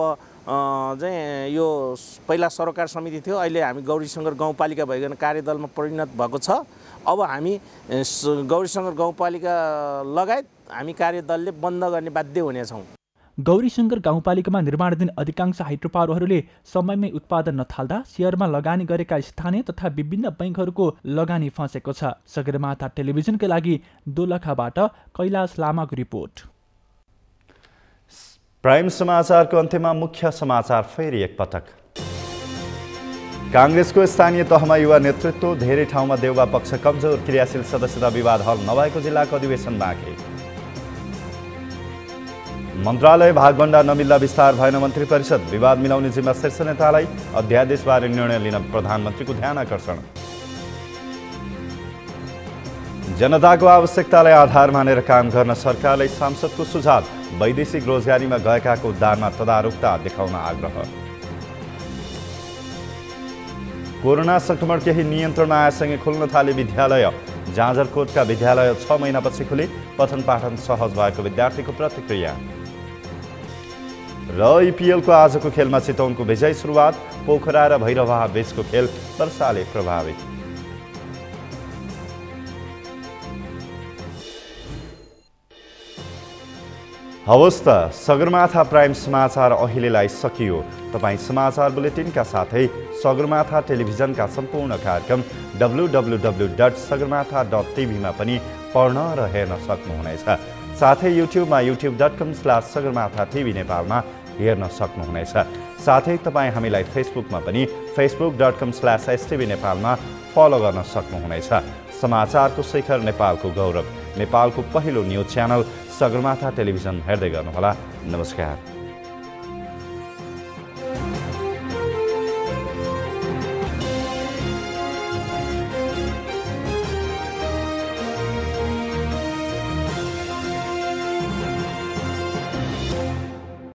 चाहिँ यो पहिला सरकार समिति थियो, अहिले हामी गौरीशंकर गाउँपालिका भइकन कार्यदलमा परिणत भएको छ। अब हामी गौरीशंकर गाउँपालिका लगायत हामी कार्यदलले बन्द गर्ने बाध्य हुनेछौँ। गौरीशंकर गाउँपालिकामा निर्माणाधीन अधिकांश हाइड्रो पावरहरूले समयमै उत्पादन नथाल्दा सेयरमा लगानी गरेका स्थानीय तथा विभिन्न बैंकहरूको लगानी फँसेको छ। सगरमाथा टेलिभिजनका लागि दोलखाबाट कैलाश लामाको रिपोर्ट। प्राइम समाचारको अन्त्यमा मुख्य समाचार फेरि एकपटक। काङ्ग्रेसको स्थानीय तहमा युवा नेतृत्व, धेरै ठाउँमा देउवा पक्ष कमजोर, क्रियाशील सदस्यता विवाद हल नभएको जिल्लाको अधिवेशन बाँकी। मन्त्रालय भागभण्डा नमिल्दा विस्तार भएन मन्त्री परिषद, विवाद मिलाउने जिम्मा शीर्ष नेतालाई, अध्यादेशबारे निर्णय लिन प्रधानमन्त्रीको ध्यान आकर्षण। जनताको आवश्यकतालाई आधार मानेर काम गर्न सरकारलाई सांसदको सुझाव, वैदेशिक रोजगारीमा गएकाको उद्धारमा तदारुकता देखाउन आग्रह। कोरोना संक्रमण केही नियन्त्रणमा आएसँगै खुल्न थाले विद्यालय, जाजरकोटका विद्यालय 6 महिनापछि खुले, पठन पाठन सहज भएको विद्यार्थीको प्रतिक्रिया। र IPLको आजको खेलमा चितवनको विजय सुरुवात, पोखरा र भैरवा बीचको खेल वर्षाले प्रभावित। हवस् त सगरमाथा प्राइम समाचार अहिलेलाई सकियो। तपाईँ समाचार बुलेटिनका साथै सगरमाथा टेलिभिजनका सम्पूर्ण कार्यक्रम www.sagarmatha.tv मा पनि पढ्न र हेर्न सक्नुहुनेछ। साथै युट्युबमा youtube.com/sagarmatha.tv नेपालमा हेर्न सक्नुहुनेछ। साथै तपाईँ हामीलाई फेसबुकमा पनि facebook.com/stv नेपालमा फलो गर्न सक्नुहुनेछ। समाचारको शिखर नेपालको गौरव नेपालको पहिलो न्युज च्यानल सगरमाथा टेलिभिजन हेर्दै गर्नुहोला। नमस्कार।